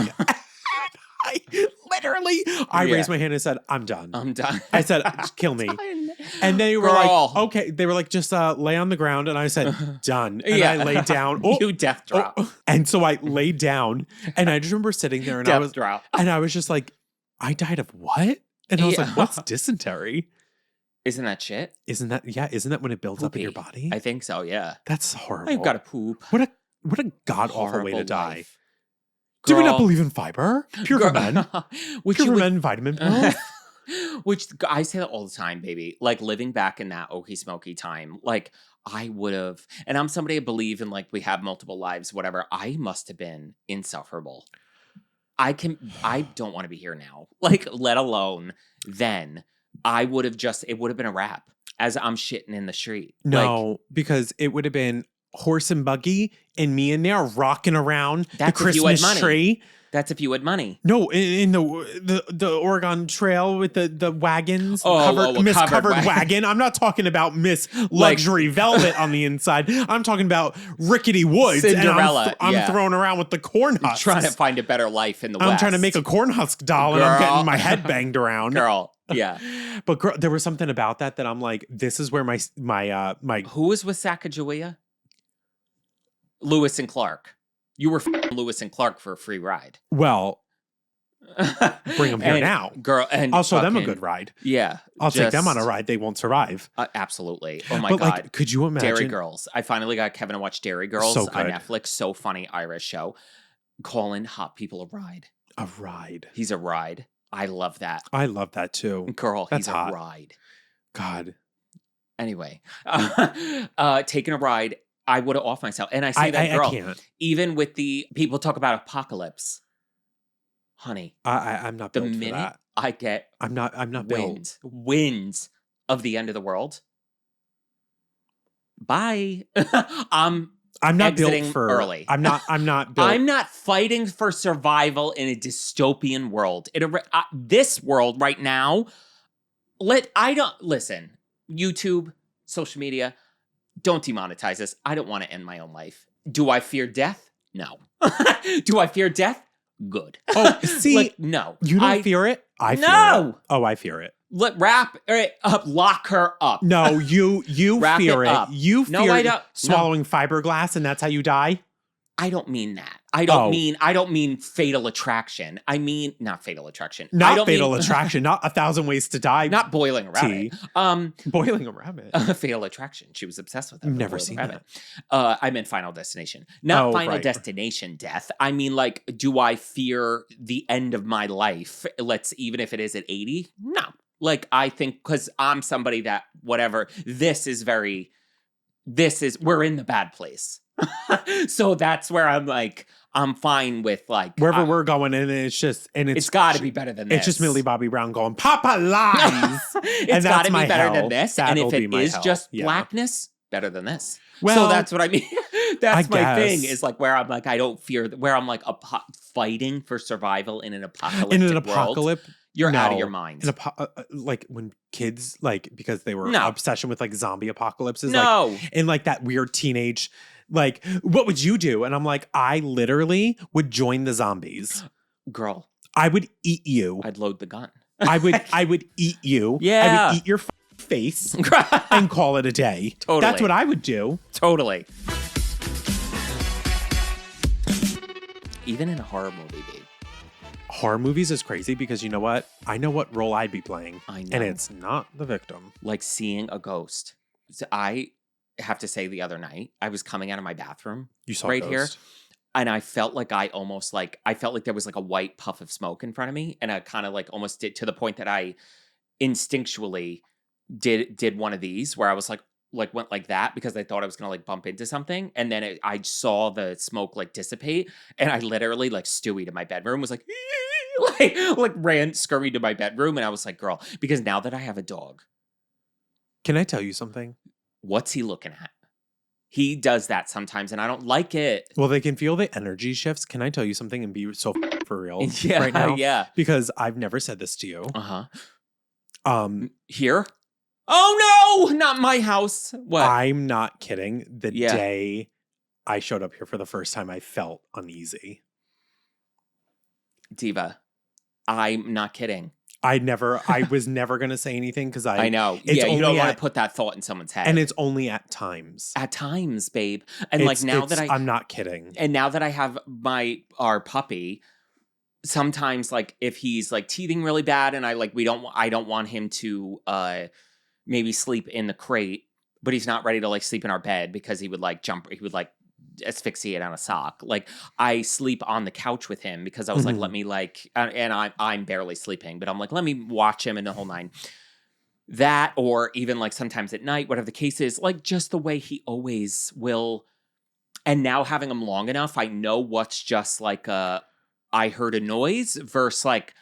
I Yeah. raised my hand and said, I'm done. I'm done. I said, kill me. And they were Girl. like, okay. They were like, just lay on the ground. And I said, done. And Yeah. I laid down. Oh, You death drop. oh. And so I laid down and I just remember sitting there and Death drop. I was just like, I died of what? And I was Yeah. like, what's dysentery? Isn't that shit? Isn't that when it builds up in your Poopy. body? I think so, yeah. That's horrible. I've got to poop. What a god awful way Horrible to die. life. Do we not Girl. believe in fiber? Pure for men. Which Pure you for would- men vitamin pills. Which I say that all the time, baby. Like living back in that Okie Smoky time, like I would have, and I'm somebody I believe in, like we have multiple lives, whatever. I must have been insufferable. I don't want to be here now. Like, let alone then. I would have it would have been a wrap as I'm shitting in the street. No, because it would have been horse and buggy and me in there rocking around the That's if you had Christmas money. tree. That's if you had money. No, in the Oregon Trail with the wagons, Oh, Miss covered Covered wagon. Wagon. I'm not talking about Miss Luxury Velvet on the inside. I'm talking about rickety woods. Cinderella, And I'm yeah. thrown around with the corn husks. Trying to find a better life in the West. I'm trying to make a corn husk doll, and I'm Girl. getting my head banged around. girl. Yeah. But girl, there was something about that I'm like, this is where my Who was with Sacagawea? Lewis and Clark. You were Lewis and Clark for a free ride. well, bring them here And now. girl. And I'll show them a fucking- good ride. Yeah, I'll take them on a just- ride. They won't survive. Absolutely. Oh my but god. like, could you imagine? Dairy Girls. I finally got Kevin to watch Dairy Girls So on good. Netflix. So funny Irish show. Calling hot people a ride. A ride. He's a ride. I love that. I love that too. Girl, That's he's hot. a ride. God. Anyway, taking a ride, I would have off myself. And I say that, I girl, can't. even with the people talk about apocalypse. Honey, I'm not the built for minute that. I get I'm not built. winds of the end of the world, bye. I'm not built exiting for early. I'm not built. I'm not fighting for survival in a dystopian world. This world right now, listen, YouTube, social media, don't demonetize this. I don't want to end my own life. Do I fear death? No. Do I fear death? Good. Oh, see, Like, no. you don't fear it? I fear No! it. Oh, I fear it. Wrap it up. Lock her up. No, you Wrap fear it it. up. You No, fear I don't. No. swallowing fiberglass and that's how you die? I don't mean that. I don't Oh. mean fatal attraction. I mean not fatal attraction. I Not don't fatal mean, attraction, not 1,000 ways to die. Not boiling a rabbit. Boiling a rabbit. Fatal Attraction. She was obsessed with that. I've with never Boiling seen Rabbit. I meant Final Destination. Not Oh, Final right. Destination death. I mean, like, do I fear the end of my life? Even if it is at 80? No. Like, I think, because I'm somebody that, whatever, we're in the bad place. So that's where I'm like, I'm fine with like Wherever we're going, and it's got to be better than this. It's just Millie Bobby Brown going, Papa lies. It's got that's to my be better hell. than this. And That'll if be it my is hell. just Yeah. blackness, better than this. Well, so that's what I mean. That's I my thing guess. is like where I'm like, I don't fear, where I'm like fighting for survival in an apocalyptic in an world. apocalypse, You're out of your no. mind. Like when kids, like, because they were No. obsession with like zombie apocalypses, No. like, and like that weird teenage, like, what would you do? And I'm like, I literally would join the zombies. Girl, I would eat you. I'd load the gun. I would eat you. I Yeah. would eat your face and call it a day. Totally. That's what I would do. Totally. Even in a horror movie, babe. Horror movies is crazy because you know what? I know what role I'd be playing. I know. And it's not the victim. Like seeing a ghost. So I have to say the other night, I was coming out of my bathroom You saw right Ghost. here. And I felt like I felt like there was like a white puff of smoke in front of me. And I kind of like almost did to the point that I instinctually did one of these where I was like went like that because I thought I was going to like bump into something. And then I saw the smoke like dissipate. And I literally like Stewie to my bedroom was like, scurried to my bedroom. And I was like, girl, because now that I have a dog, Can I tell you something? what's he looking at? He does that sometimes, and I don't like it. Well, they can feel the energy shifts. Can I tell you something and be so for real Yeah, right now? yeah. Because I've never said this to you. Uh-huh. Here? Oh, no! Not my house. What? I'm not kidding. The Yeah. day I showed up here for the first time, I felt uneasy. Diva, I'm not kidding. I was never going to say anything because I know. it's Yeah, you don't only want at- to put that thought in someone's head. and it's only at times. at times, babe. And like now that I'm not kidding. and now that I have our puppy, sometimes like if he's like teething really bad and I don't want him to maybe sleep in the crate, but he's not ready to like sleep in our bed because he would like asphyxiate on a sock. Like I sleep on the couch with him because I was like, let me like, and I'm barely sleeping, but I'm like, let me watch him in the whole nine. That, or even like sometimes at night, whatever the case is, like just the way he always will. And now having him long enough, I know what's just like I heard a noise versus like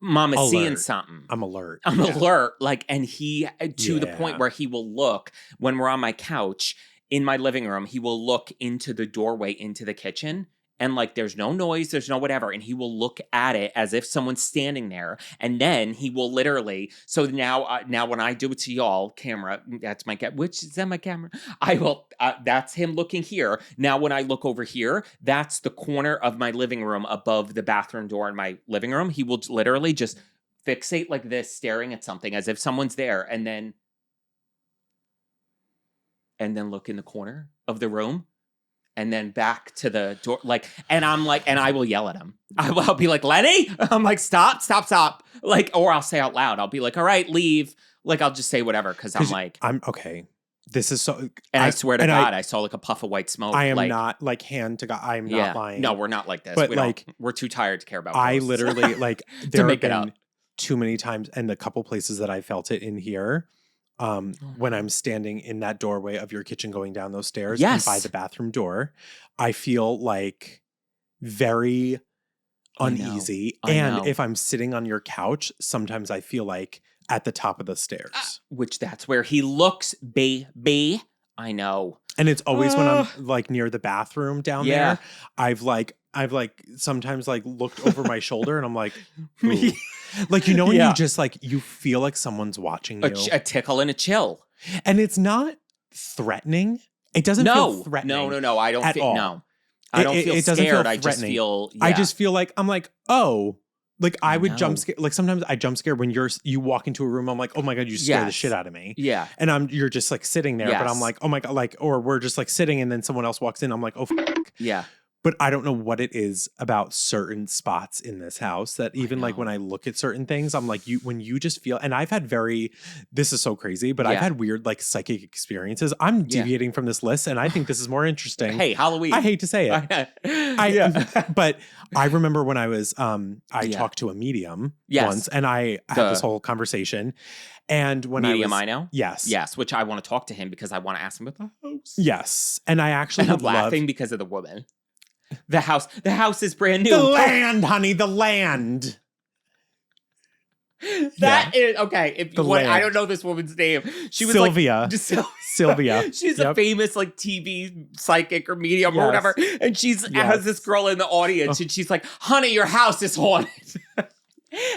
Mama's seeing Alert. something. I'm alert. I'm Yeah. alert. Like, and he, to the point Yeah. where he will look when we're on my couch in my living room, he will look into the doorway into the kitchen and like there's no noise, there's no whatever. And he will look at it as if someone's standing there. And then he will literally, so now when I do it to y'all, camera, that's my, which is that my camera? I will, that's him looking here. Now when I look over here, that's the corner of my living room above the bathroom door in my living room. He will literally just fixate like this, staring at something as if someone's there, and then look in the corner of the room, and then back to the door. Like, and I'm like, and I will yell at him. I'll be like, Lenny, I'm like, stop. Like, or I'll say out loud, I'll be like, all right, leave. Like, I'll just say whatever because I'm like, I'm okay. This is so. and I swear to God, I saw like a puff of white smoke. I am like, not like hand to God. I am not lying. No, we're not like this. But, We're too tired to care about. I ghosts. literally like there have make it been up. too many times, and the couple places that I felt it in here. When I'm standing in that doorway of your kitchen going down those stairs and by Yes. the bathroom door, I feel like very I know. uneasy. I And know. if I'm sitting on your couch, sometimes I feel like at the top of the stairs. Which that's where he looks, baby. I know. And it's always when I'm like near the bathroom down Yeah. there. I've sometimes like looked over my shoulder and I'm like, ooh. Like, you know, when Yeah. you just like, you feel like someone's watching you. A tickle and a chill. And it's not threatening. It doesn't feel threatening. No. I don't at feel all. no. I don't feel it doesn't feel scared. I just threatening. feel. I yeah. just feel like, I'm like, oh, like I would know. jump scare. Like sometimes I jump scare when you walk into a room. I'm like, oh my God, you scare the Yes. shit out of me. Yeah. And you're just like sitting there, but I'm Yes. like, oh my God, like, or we're just like sitting and then someone else walks in. I'm like, oh, Yeah. but I don't know what it is about certain spots in this house that even like know. when I look at certain things, I'm like, when you just feel, and I've had this is so crazy, but I've Yeah. had weird like psychic experiences. I'm Yeah. deviating from this list and I think this is more interesting. Hey, Halloween. I hate to say it. yeah. But I remember when I was, I Yeah. talked to a medium Yes. once and I had this The- whole conversation. And when Medium I I know. yes. Yes, which I want to talk to him because I want to ask him about the house. Yes. And I actually And I'm would love laughing because of the woman. The house is brand new. the land, honey, the land. That is okay. If The you want, I land. don't know this woman's name. She was Sylvia. like Sylvia. She's a Yep. famous like TV psychic or medium or Yes. whatever, and she's has this girl in the audience, and she's like, "Honey, your house is haunted."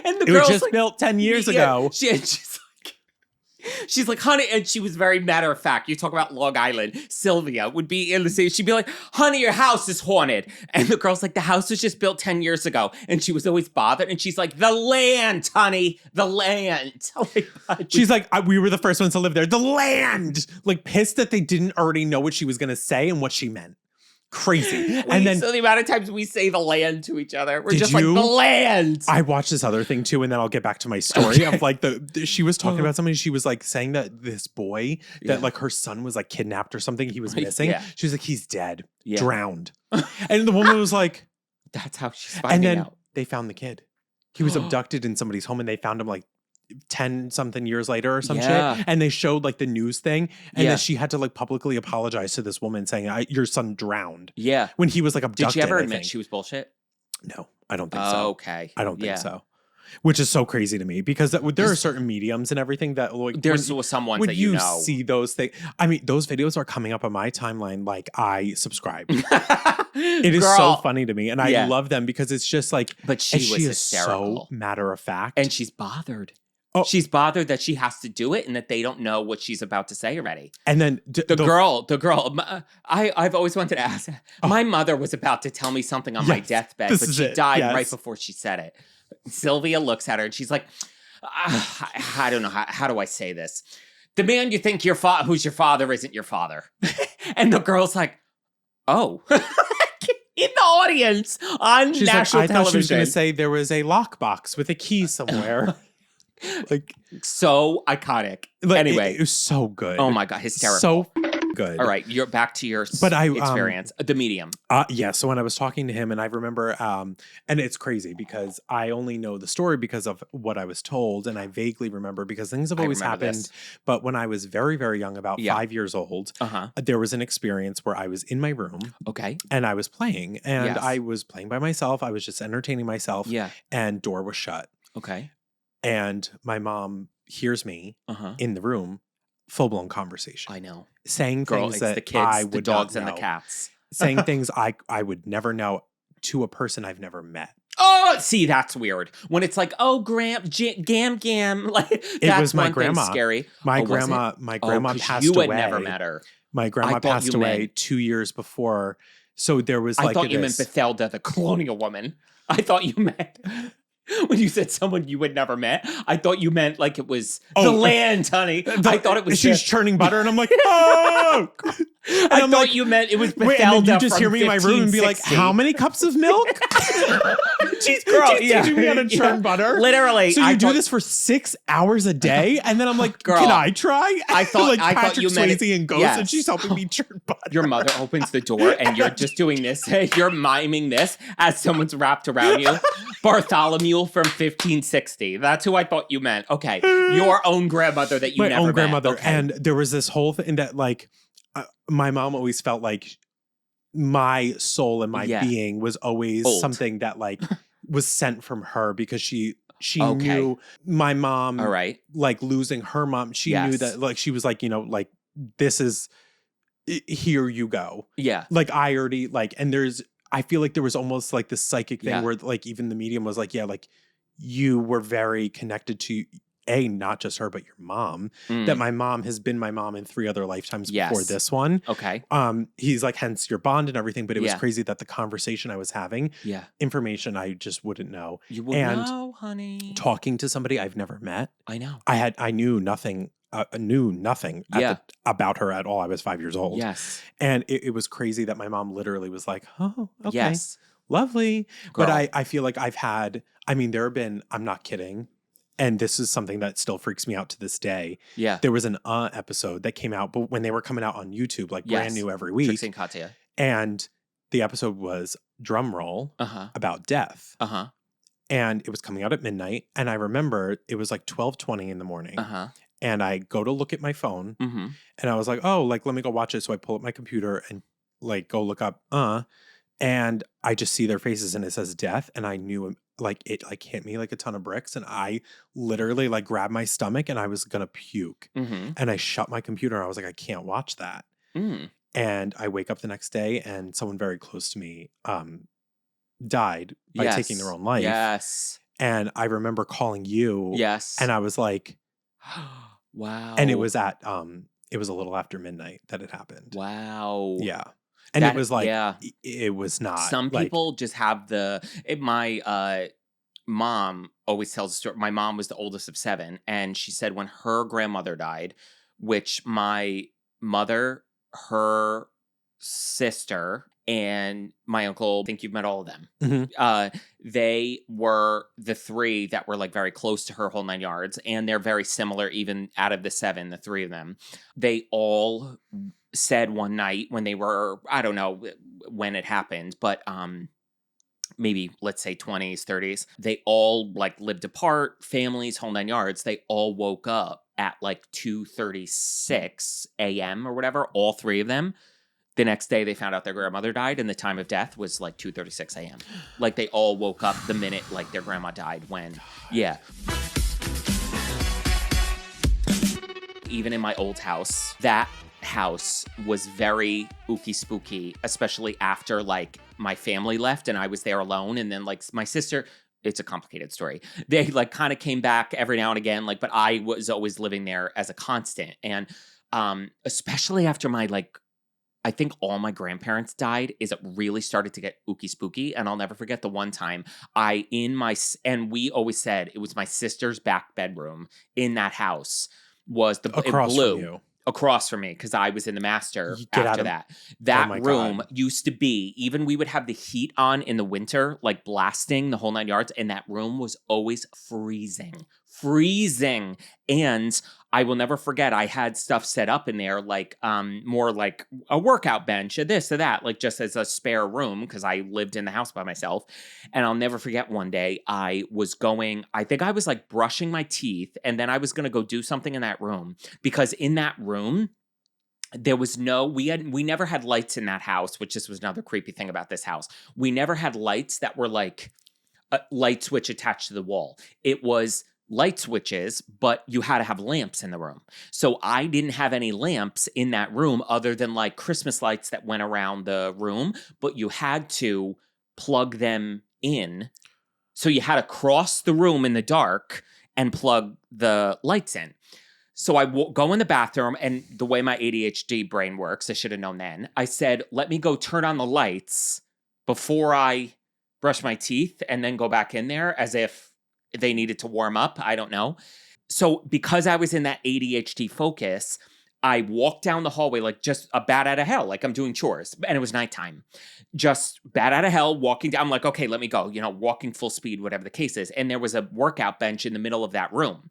And the It was girl's just like, built 10 years yeah, ago. She's like, honey, and she was very matter of fact. You talk about Long Island. Sylvia would be in the same. She'd be like, honey, your house is haunted. And the girl's like, the house was just built 10 years ago. And she was always bothered. And she's like, the land, honey, the land. She's like, we were the first ones to live there. The land! Like, pissed that they didn't already know what she was going to say and what she meant. Crazy. And then so the amount of times we say the land to each other, we're Did just like, you? the land. I watched this other thing too, and then I'll get back to my story of like she was talking about somebody. She was like saying that this boy that like her son was like kidnapped or something. He was missing. Yeah. She was like, he's dead, Yeah. drowned. And the woman was like, That's how she's and finding then out. they found the kid. He was abducted in somebody's home, and they found him like 10 something years later or some Yeah. shit. And they showed like the news thing, and Yeah. then she had to like publicly apologize to this woman saying, your son drowned Yeah. when he was like abducted. Did she ever I admit think. she was bullshit? No, I don't think so. Okay. I don't think Yeah. so. Which is so crazy to me because there are certain mediums and everything that like There's some ones when that you you know. see those things. I mean, those videos are coming up on my timeline like I subscribe. It is so funny to me, and I love them because it's just like. But she was is hysterical. so matter of fact, And she's bothered. Oh. She's bothered that she has to do it and that they don't know what she's about to say already. and then The girl, I've always wanted to ask. My mother was about to tell me something on my Yes, deathbed, this but is she it, died yes. right before she said it. Sylvia looks at her and she's like, I don't know. How do I say this? The man you think who's your father isn't your father. And the girl's like, oh. In the audience on she's national like, I thought she was television. going to say there was a lockbox with a key somewhere. like So iconic. Anyway. it was so good. Oh my God, hysterical. So good. All right, you're back to your experience. The medium. Yeah. So when I was talking to him, and I remember, and it's crazy because I only know the story because of what I was told, and I vaguely remember because things have always happened. This. But when I was very, very young, about 5 years old, there was an experience where I was in my room, Okay. and I was playing, and Yes. I was playing by myself. I was just entertaining myself. Yeah. And door was shut, Okay. and my mom hears me Uh-huh. in the room, full blown conversation, I know. saying Girl, things it's that the kids, I the would dogs, not and the know. cats. Saying things I would never know to a person I've never met. Oh, see, that's weird. When it's like, oh, gam, like It was my one thing grandma. Scary. My Oh, was grandma, it? my grandma 'Cause passed you away. had never met her. My grandma I thought passed you away meant- 2 years before. So there was I like thought you meant Bethelda, the colonial woman. I thought you meant when you said someone you had never met. I thought you meant like it was the land, honey. I thought it was. She's churning butter, and I'm like, oh. And I I'm thought like, you meant it was Bethelda. wait, and then you just from hear me in my room and be like, 1560. how many cups of milk? she's teaching me how to churn butter. Literally. So you I do thought- this for 6 hours a day, and then I'm like, Girl, can I try? I thought- like I thought Patrick you meant it- Swayze and Ghost, and yes. she's helping me churn butter. Your mother opens the door and you're just doing this. You're miming this as someone's wrapped around you. Bartholomew from 1560. That's who I thought you meant. Okay. Your own grandmother that you my never own met. grandmother, Okay. and there was this whole thing that like my mom always felt like my soul and my being was always Old. something that like was sent from her because she Okay. knew my mom. All right. Like losing her mom, she knew Yes. that like she was like, like this is here you go. Yeah. Like I already like, and I feel like there was almost like this psychic thing Yeah. where like even the medium was like, yeah, like you were very connected to not just her, but your mom, that my mom has been my mom in 3 other lifetimes before Yes. this one. Okay. He's like, hence your bond and everything. But it was Yeah. crazy that the conversation I was having, Yeah. information I just wouldn't know. You would And know, honey. Talking to somebody I've never met. I know. I knew nothing. Knew nothing about her at all. I was 5 years old. Yes. And it was crazy that my mom literally was like, oh, okay, Yes. lovely. Girl. But I feel like there have been, I'm not kidding. And this is something that still freaks me out to this day. Yeah. There was an episode that came out, but when they were coming out on YouTube, like brand new every week. Trixie and Katya. And the episode was, drum roll, about death. And it was coming out at midnight. And I remember it was like 12:20 in the morning. And I go to look at my phone and I was like, oh, like, let me go watch it. So I pull up my computer and like go look up, and I just see their faces and it says death. And I knew like it like hit me like a ton of bricks, and I literally like grabbed my stomach and I was gonna puke. Mm-hmm. And I shut my computer and I was like, I can't watch that. Mm. And I wake up the next day and someone very close to me died by taking their own life. Yes. And I remember calling you. Yes. And I was like, wow. and it was at it was a little after midnight that it happened. Wow. Yeah. And That- it was like yeah. it was not. Some like, people just have my mom always tells a story. My mom was the oldest of 7, and she said when her grandmother died, which my mother, her sister, and my uncle, I think you've met all of them. Mhm. They were the 3 that were like very close to her whole 9 yards, and they're very similar even out of the 7, the 3 of them. They all said one night when they were, I don't know when it happened, but maybe let's say 20s, 30s, they all like lived apart, families, whole 9 yards. They all woke up at like 2:36 a.m. or whatever, all 3 of them. The next day they found out their grandmother died, and the time of death was like 2:36 a.m. Like they all woke up the minute like their grandma died when, yeah. Even in my old house, that house was very ooky spooky, especially after like my family left and I was there alone. And then like my sister, it's a complicated story. They like kind of came back every now and again, like, but I was always living there as a constant. And especially after my like, I think all my grandparents died, is it really started to get ooky spooky. And I'll never forget the one time and we always said it was my sister's back bedroom in that house was across it blew from you. across from me because I was in the master You get out after of- that. Oh That my room God. used to be, even we would have the heat on in the winter, like blasting the whole 9 yards, and that room was always freezing. And I will never forget, I had stuff set up in there, like more like a workout bench, or this or that, like just as a spare room because I lived in the house by myself. And I'll never forget one day I think I was like brushing my teeth, and then I was going to go do something in that room because in that room, there was we never had lights in that house, which this was another creepy thing about this house. We never had lights that were like a light switch attached to the wall. It was light switches, but you had to have lamps in the room. So I didn't have any lamps in that room other than like Christmas lights that went around the room, but you had to plug them in. So you had to cross the room in the dark and plug the lights in. So I go in the bathroom, and the way my ADHD brain works, I should have known then. I said, let me go turn on the lights before I brush my teeth and then go back in there as if they needed to warm up. I don't know. So because I was in that ADHD focus, I walked down the hallway like just a bat out of hell, like I'm doing chores, and it was nighttime. Just bat out of hell, walking down. I'm like, okay, let me go, walking full speed, whatever the case is. And there was a workout bench in the middle of that room.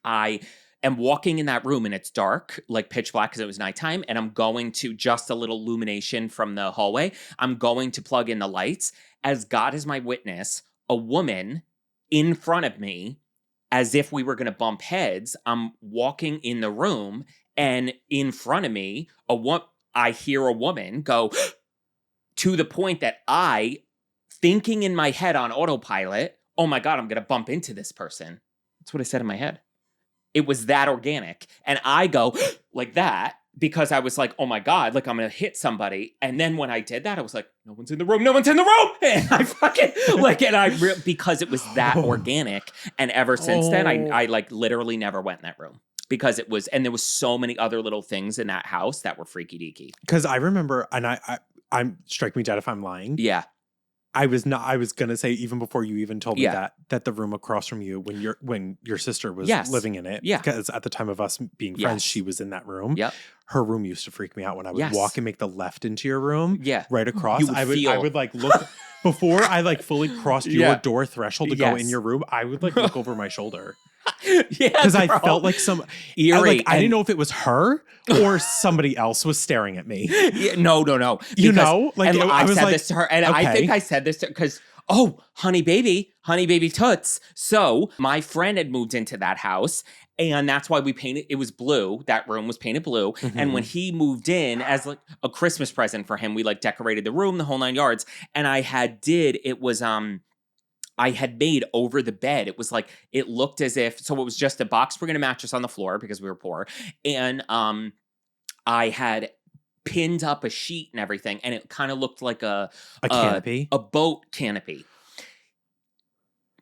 I am walking in that room and it's dark, like pitch black because it was nighttime. And I'm going to just a little illumination from the hallway. I'm going to plug in the lights. As God is my witness, a woman in front of me, as if we were going to bump heads. I'm walking in the room, and in front of me, I hear a woman go to the point that I, thinking in my head on autopilot, oh my God, I'm going to bump into this person. That's what I said in my head. It was that organic. And I go like that because I was like, oh my God, like I'm going to hit somebody. And then when I did that, I was like, no one's in the room. No one's in the room. And I fucking because it was that organic. And ever since then, I like literally never went in that room because it was, and there was so many other little things in that house that were freaky deaky. Because I remember, and I'm strike me dead if I'm lying. Yeah. I was going to say, even before you even told me Yeah. that the room across from you when your sister was Yes. living in it, Yeah. because at the time of us being friends, Yes. she was in that room. Yep. Her room used to freak me out when I would Yes. walk and make the left into your room. Yeah. Right across. You would I feel- would like look before I like fully crossed your Yeah. door threshold to go in Yes. your room. I would like look over my shoulder Yeah. because I bro. felt like eerie. I didn't know if it was her or somebody else was staring at me. Yeah, no. You Because- know, like and I I was said like, this to her, and I okay. think I said this to because, honey baby toots. So my friend had moved into that house, and that's why we painted. It was blue. That room was painted blue. And when he moved in as like a Christmas present for him, we like decorated the room, the whole 9 yards. And it was I had made over the bed. It was like, it looked as if, so it was just a box spring and a mattress on the floor because we were poor. And I had pinned up a sheet and everything, and it kind of looked like A canopy? a boat canopy.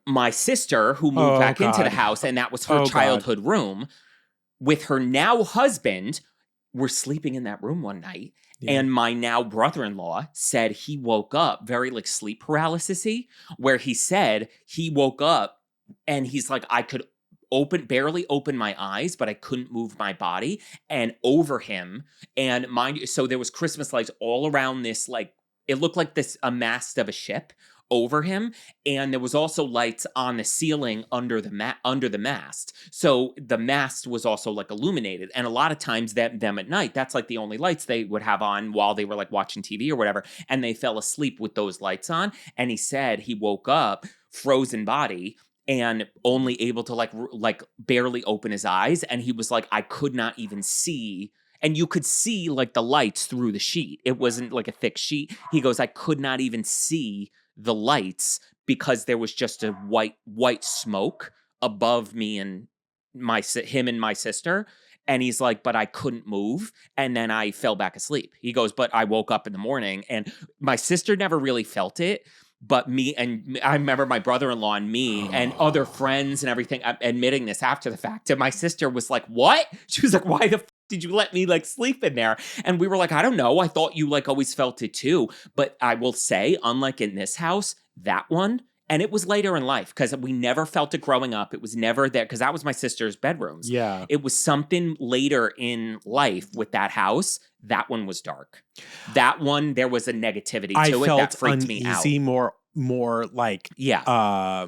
My sister, who moved Oh, back into the God. house, and that was her Oh, God. childhood room, with her now husband, were sleeping in that room one night. Yeah. And my now brother-in-law said he woke up very like sleep paralysis-y, where he said he woke up and he's like, I could barely open my eyes, but I couldn't move my body. And over him, and mind you, so there was Christmas lights all around this, like, it looked like a mast of a ship over him, and there was also lights on the ceiling under the mast. So the mast was also like illuminated, and a lot of times them at night, that's like the only lights they would have on while they were like watching TV or whatever, and they fell asleep with those lights on. And he said he woke up frozen body and only able to like barely open his eyes, and he was like, I could not even see. And you could see like the lights through the sheet. It wasn't like a thick sheet. He goes, I could not even see the lights because there was just a white smoke above me and him and my sister. And he's like, but I couldn't move. And then I fell back asleep. He goes, but I woke up in the morning, and my sister never really felt it. But me, and I remember my brother-in-law and me and other friends and everything admitting this after the fact. And my sister was like, what? She was like, why the did you let me like sleep in there? And we were like, I don't know. I thought you like always felt it too. But I will say, unlike in this house, that one, and it was later in life because we never felt it growing up. It was never there because that was my sister's bedrooms. Yeah. It was something later in life with that house. That one was dark. That one, there was a negativity to I it felt that freaked me out. uneasy, more like Yeah.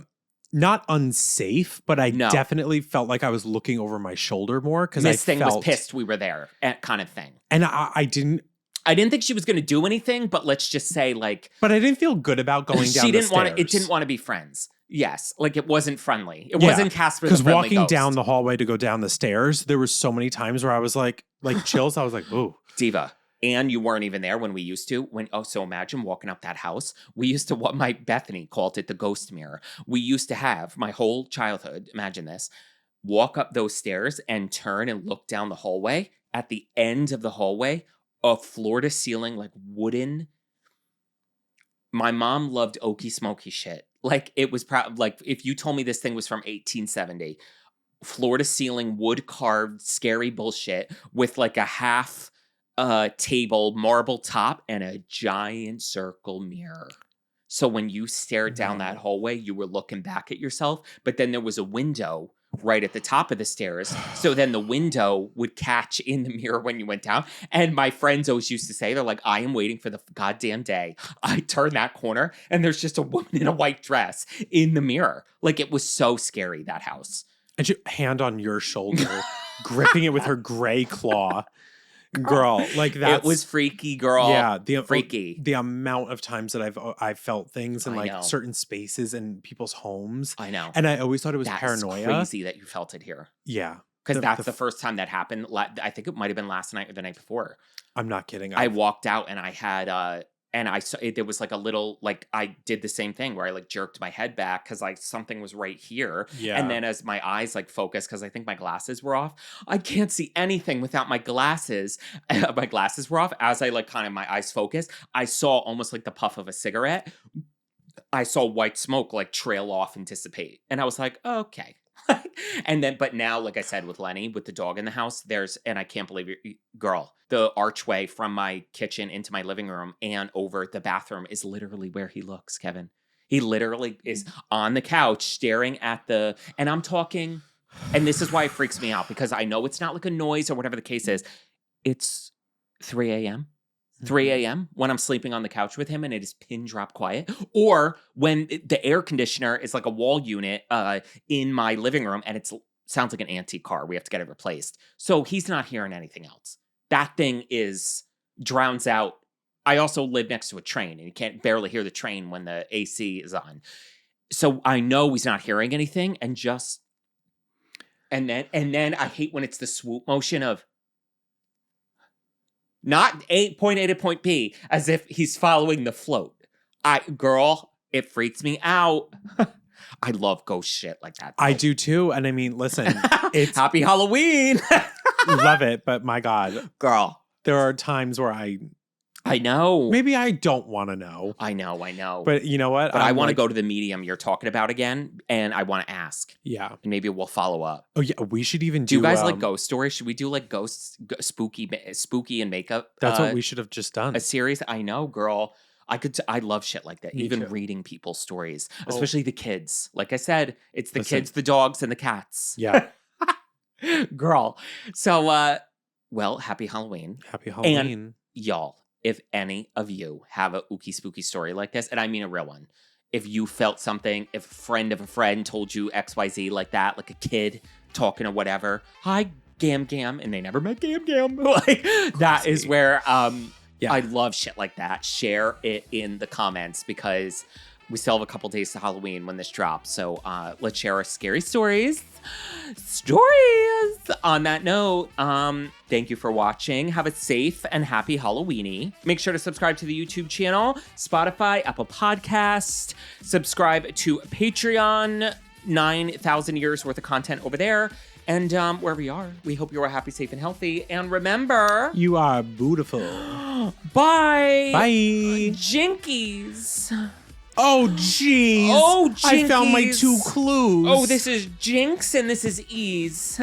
not unsafe, but I No. definitely felt like I was looking over my shoulder more because Miss Thing was pissed we were there, kind of thing. And I didn't think she was going to do anything, but let's just say like, but I didn't feel good about going down she the didn't want stairs. it didn't want to be friends. Yes, like it wasn't friendly. It wasn't Casper the because Friendly walking Ghost. down the hallway to go down the stairs, there was so many times where I was like chills. I was like, ooh. Diva. And you weren't even there when we used to. So imagine walking up that house. We used to, what my Bethany called it, the ghost mirror. We used to have my whole childhood, imagine this, walk up those stairs and turn and look down the hallway. At the end of the hallway, a floor to ceiling, like wooden. My mom loved oaky smoky shit. Like it was like if you told me this thing was from 1870, floor to ceiling, wood carved, scary bullshit with like a half table, marble top, and a giant circle mirror. So when you stared down that hallway, you were looking back at yourself, but then there was a window right at the top of the stairs. So then the window would catch in the mirror when you went down. And my friends always used to say, they're like, I am waiting for the goddamn day I turn that corner and there's just a woman in a white dress in the mirror. Like it was so scary, that house. And she hand on your shoulder, gripping it with her gray claw. Girl, like that. It was freaky, girl. Yeah, freaky. The amount of times that I've felt things in I like know. certain spaces in people's homes. I know. And I always thought it was That's paranoia. crazy that you felt it here. Yeah. Because that's the first time that happened. I think it might have been last night or the night before. I'm not kidding. I walked out and I had and I saw there was like a little, like I did the same thing where I like jerked my head back because like something was right here. Yeah. And then as my eyes like focused, because I think my glasses were off, I can't see anything without my glasses. My glasses were off. As I like kind of my eyes focused, I saw almost like the puff of a cigarette. I saw white smoke like trail off and dissipate. And I was like, okay. And then, but now, like I said, with Lenny, with the dog in the house, and I can't believe it, girl, the archway from my kitchen into my living room and over the bathroom is literally where he looks, Kevin. He literally is on the couch staring at and I'm talking, and this is why it freaks me out, because I know it's not like a noise or whatever the case is. It's 3 a.m. 3 a.m. when I'm sleeping on the couch with him and it is pin drop quiet, or when the air conditioner is like a wall unit in my living room and it sounds like an antique car. We have to get it replaced. So he's not hearing anything else. That thing drowns out. I also live next to a train and you can't barely hear the train when the AC is on. So I know he's not hearing anything, and then I hate when it's the swoop motion of not point A to point B, as if he's following the float. Girl, It freaks me out. I love ghost shit like that. I do too. And I mean, listen, it's Happy Halloween. love it, but my God, Girl. there are times where I know. maybe I don't want to know. I know. But you know what? But I I'm want to like, go to the medium you're talking about again, and I want to ask. Yeah. And maybe we'll follow up. Oh yeah. We should even Do do. you guys like ghost stories? Should we do like ghosts, spooky and makeup? That's what we should have just done. A series. I know, girl. I love shit like that. Me Even too. reading people's stories, Oh. especially the kids. Like I said, it's the Listen. kids, the dogs, and the cats. Yeah. Girl. So, well, happy Halloween. Happy Halloween. Y'all, if any of you have a ooky spooky story like this, and I mean a real one, if you felt something, if a friend of a friend told you XYZ like that, like a kid talking or whatever, hi, Gam Gam, and they never met Gam Gam. Like, that is Crazy. where Yeah. I love shit like that. Share it in the comments because we still have a couple days to Halloween when this drops. So let's share our scary stories. On that note, thank you for watching. Have a safe and happy Halloweeny. Make sure to subscribe to the YouTube channel, Spotify, Apple Podcast. Subscribe to Patreon. 9,000 years worth of content over there. And wherever you are, we hope you are happy, safe, and healthy. And remember, You are beautiful. bye. Bye. Jinkies. Oh, jeez. Oh, I found my jinkies. 2 clues. Oh, this is Jinx and this is Ease.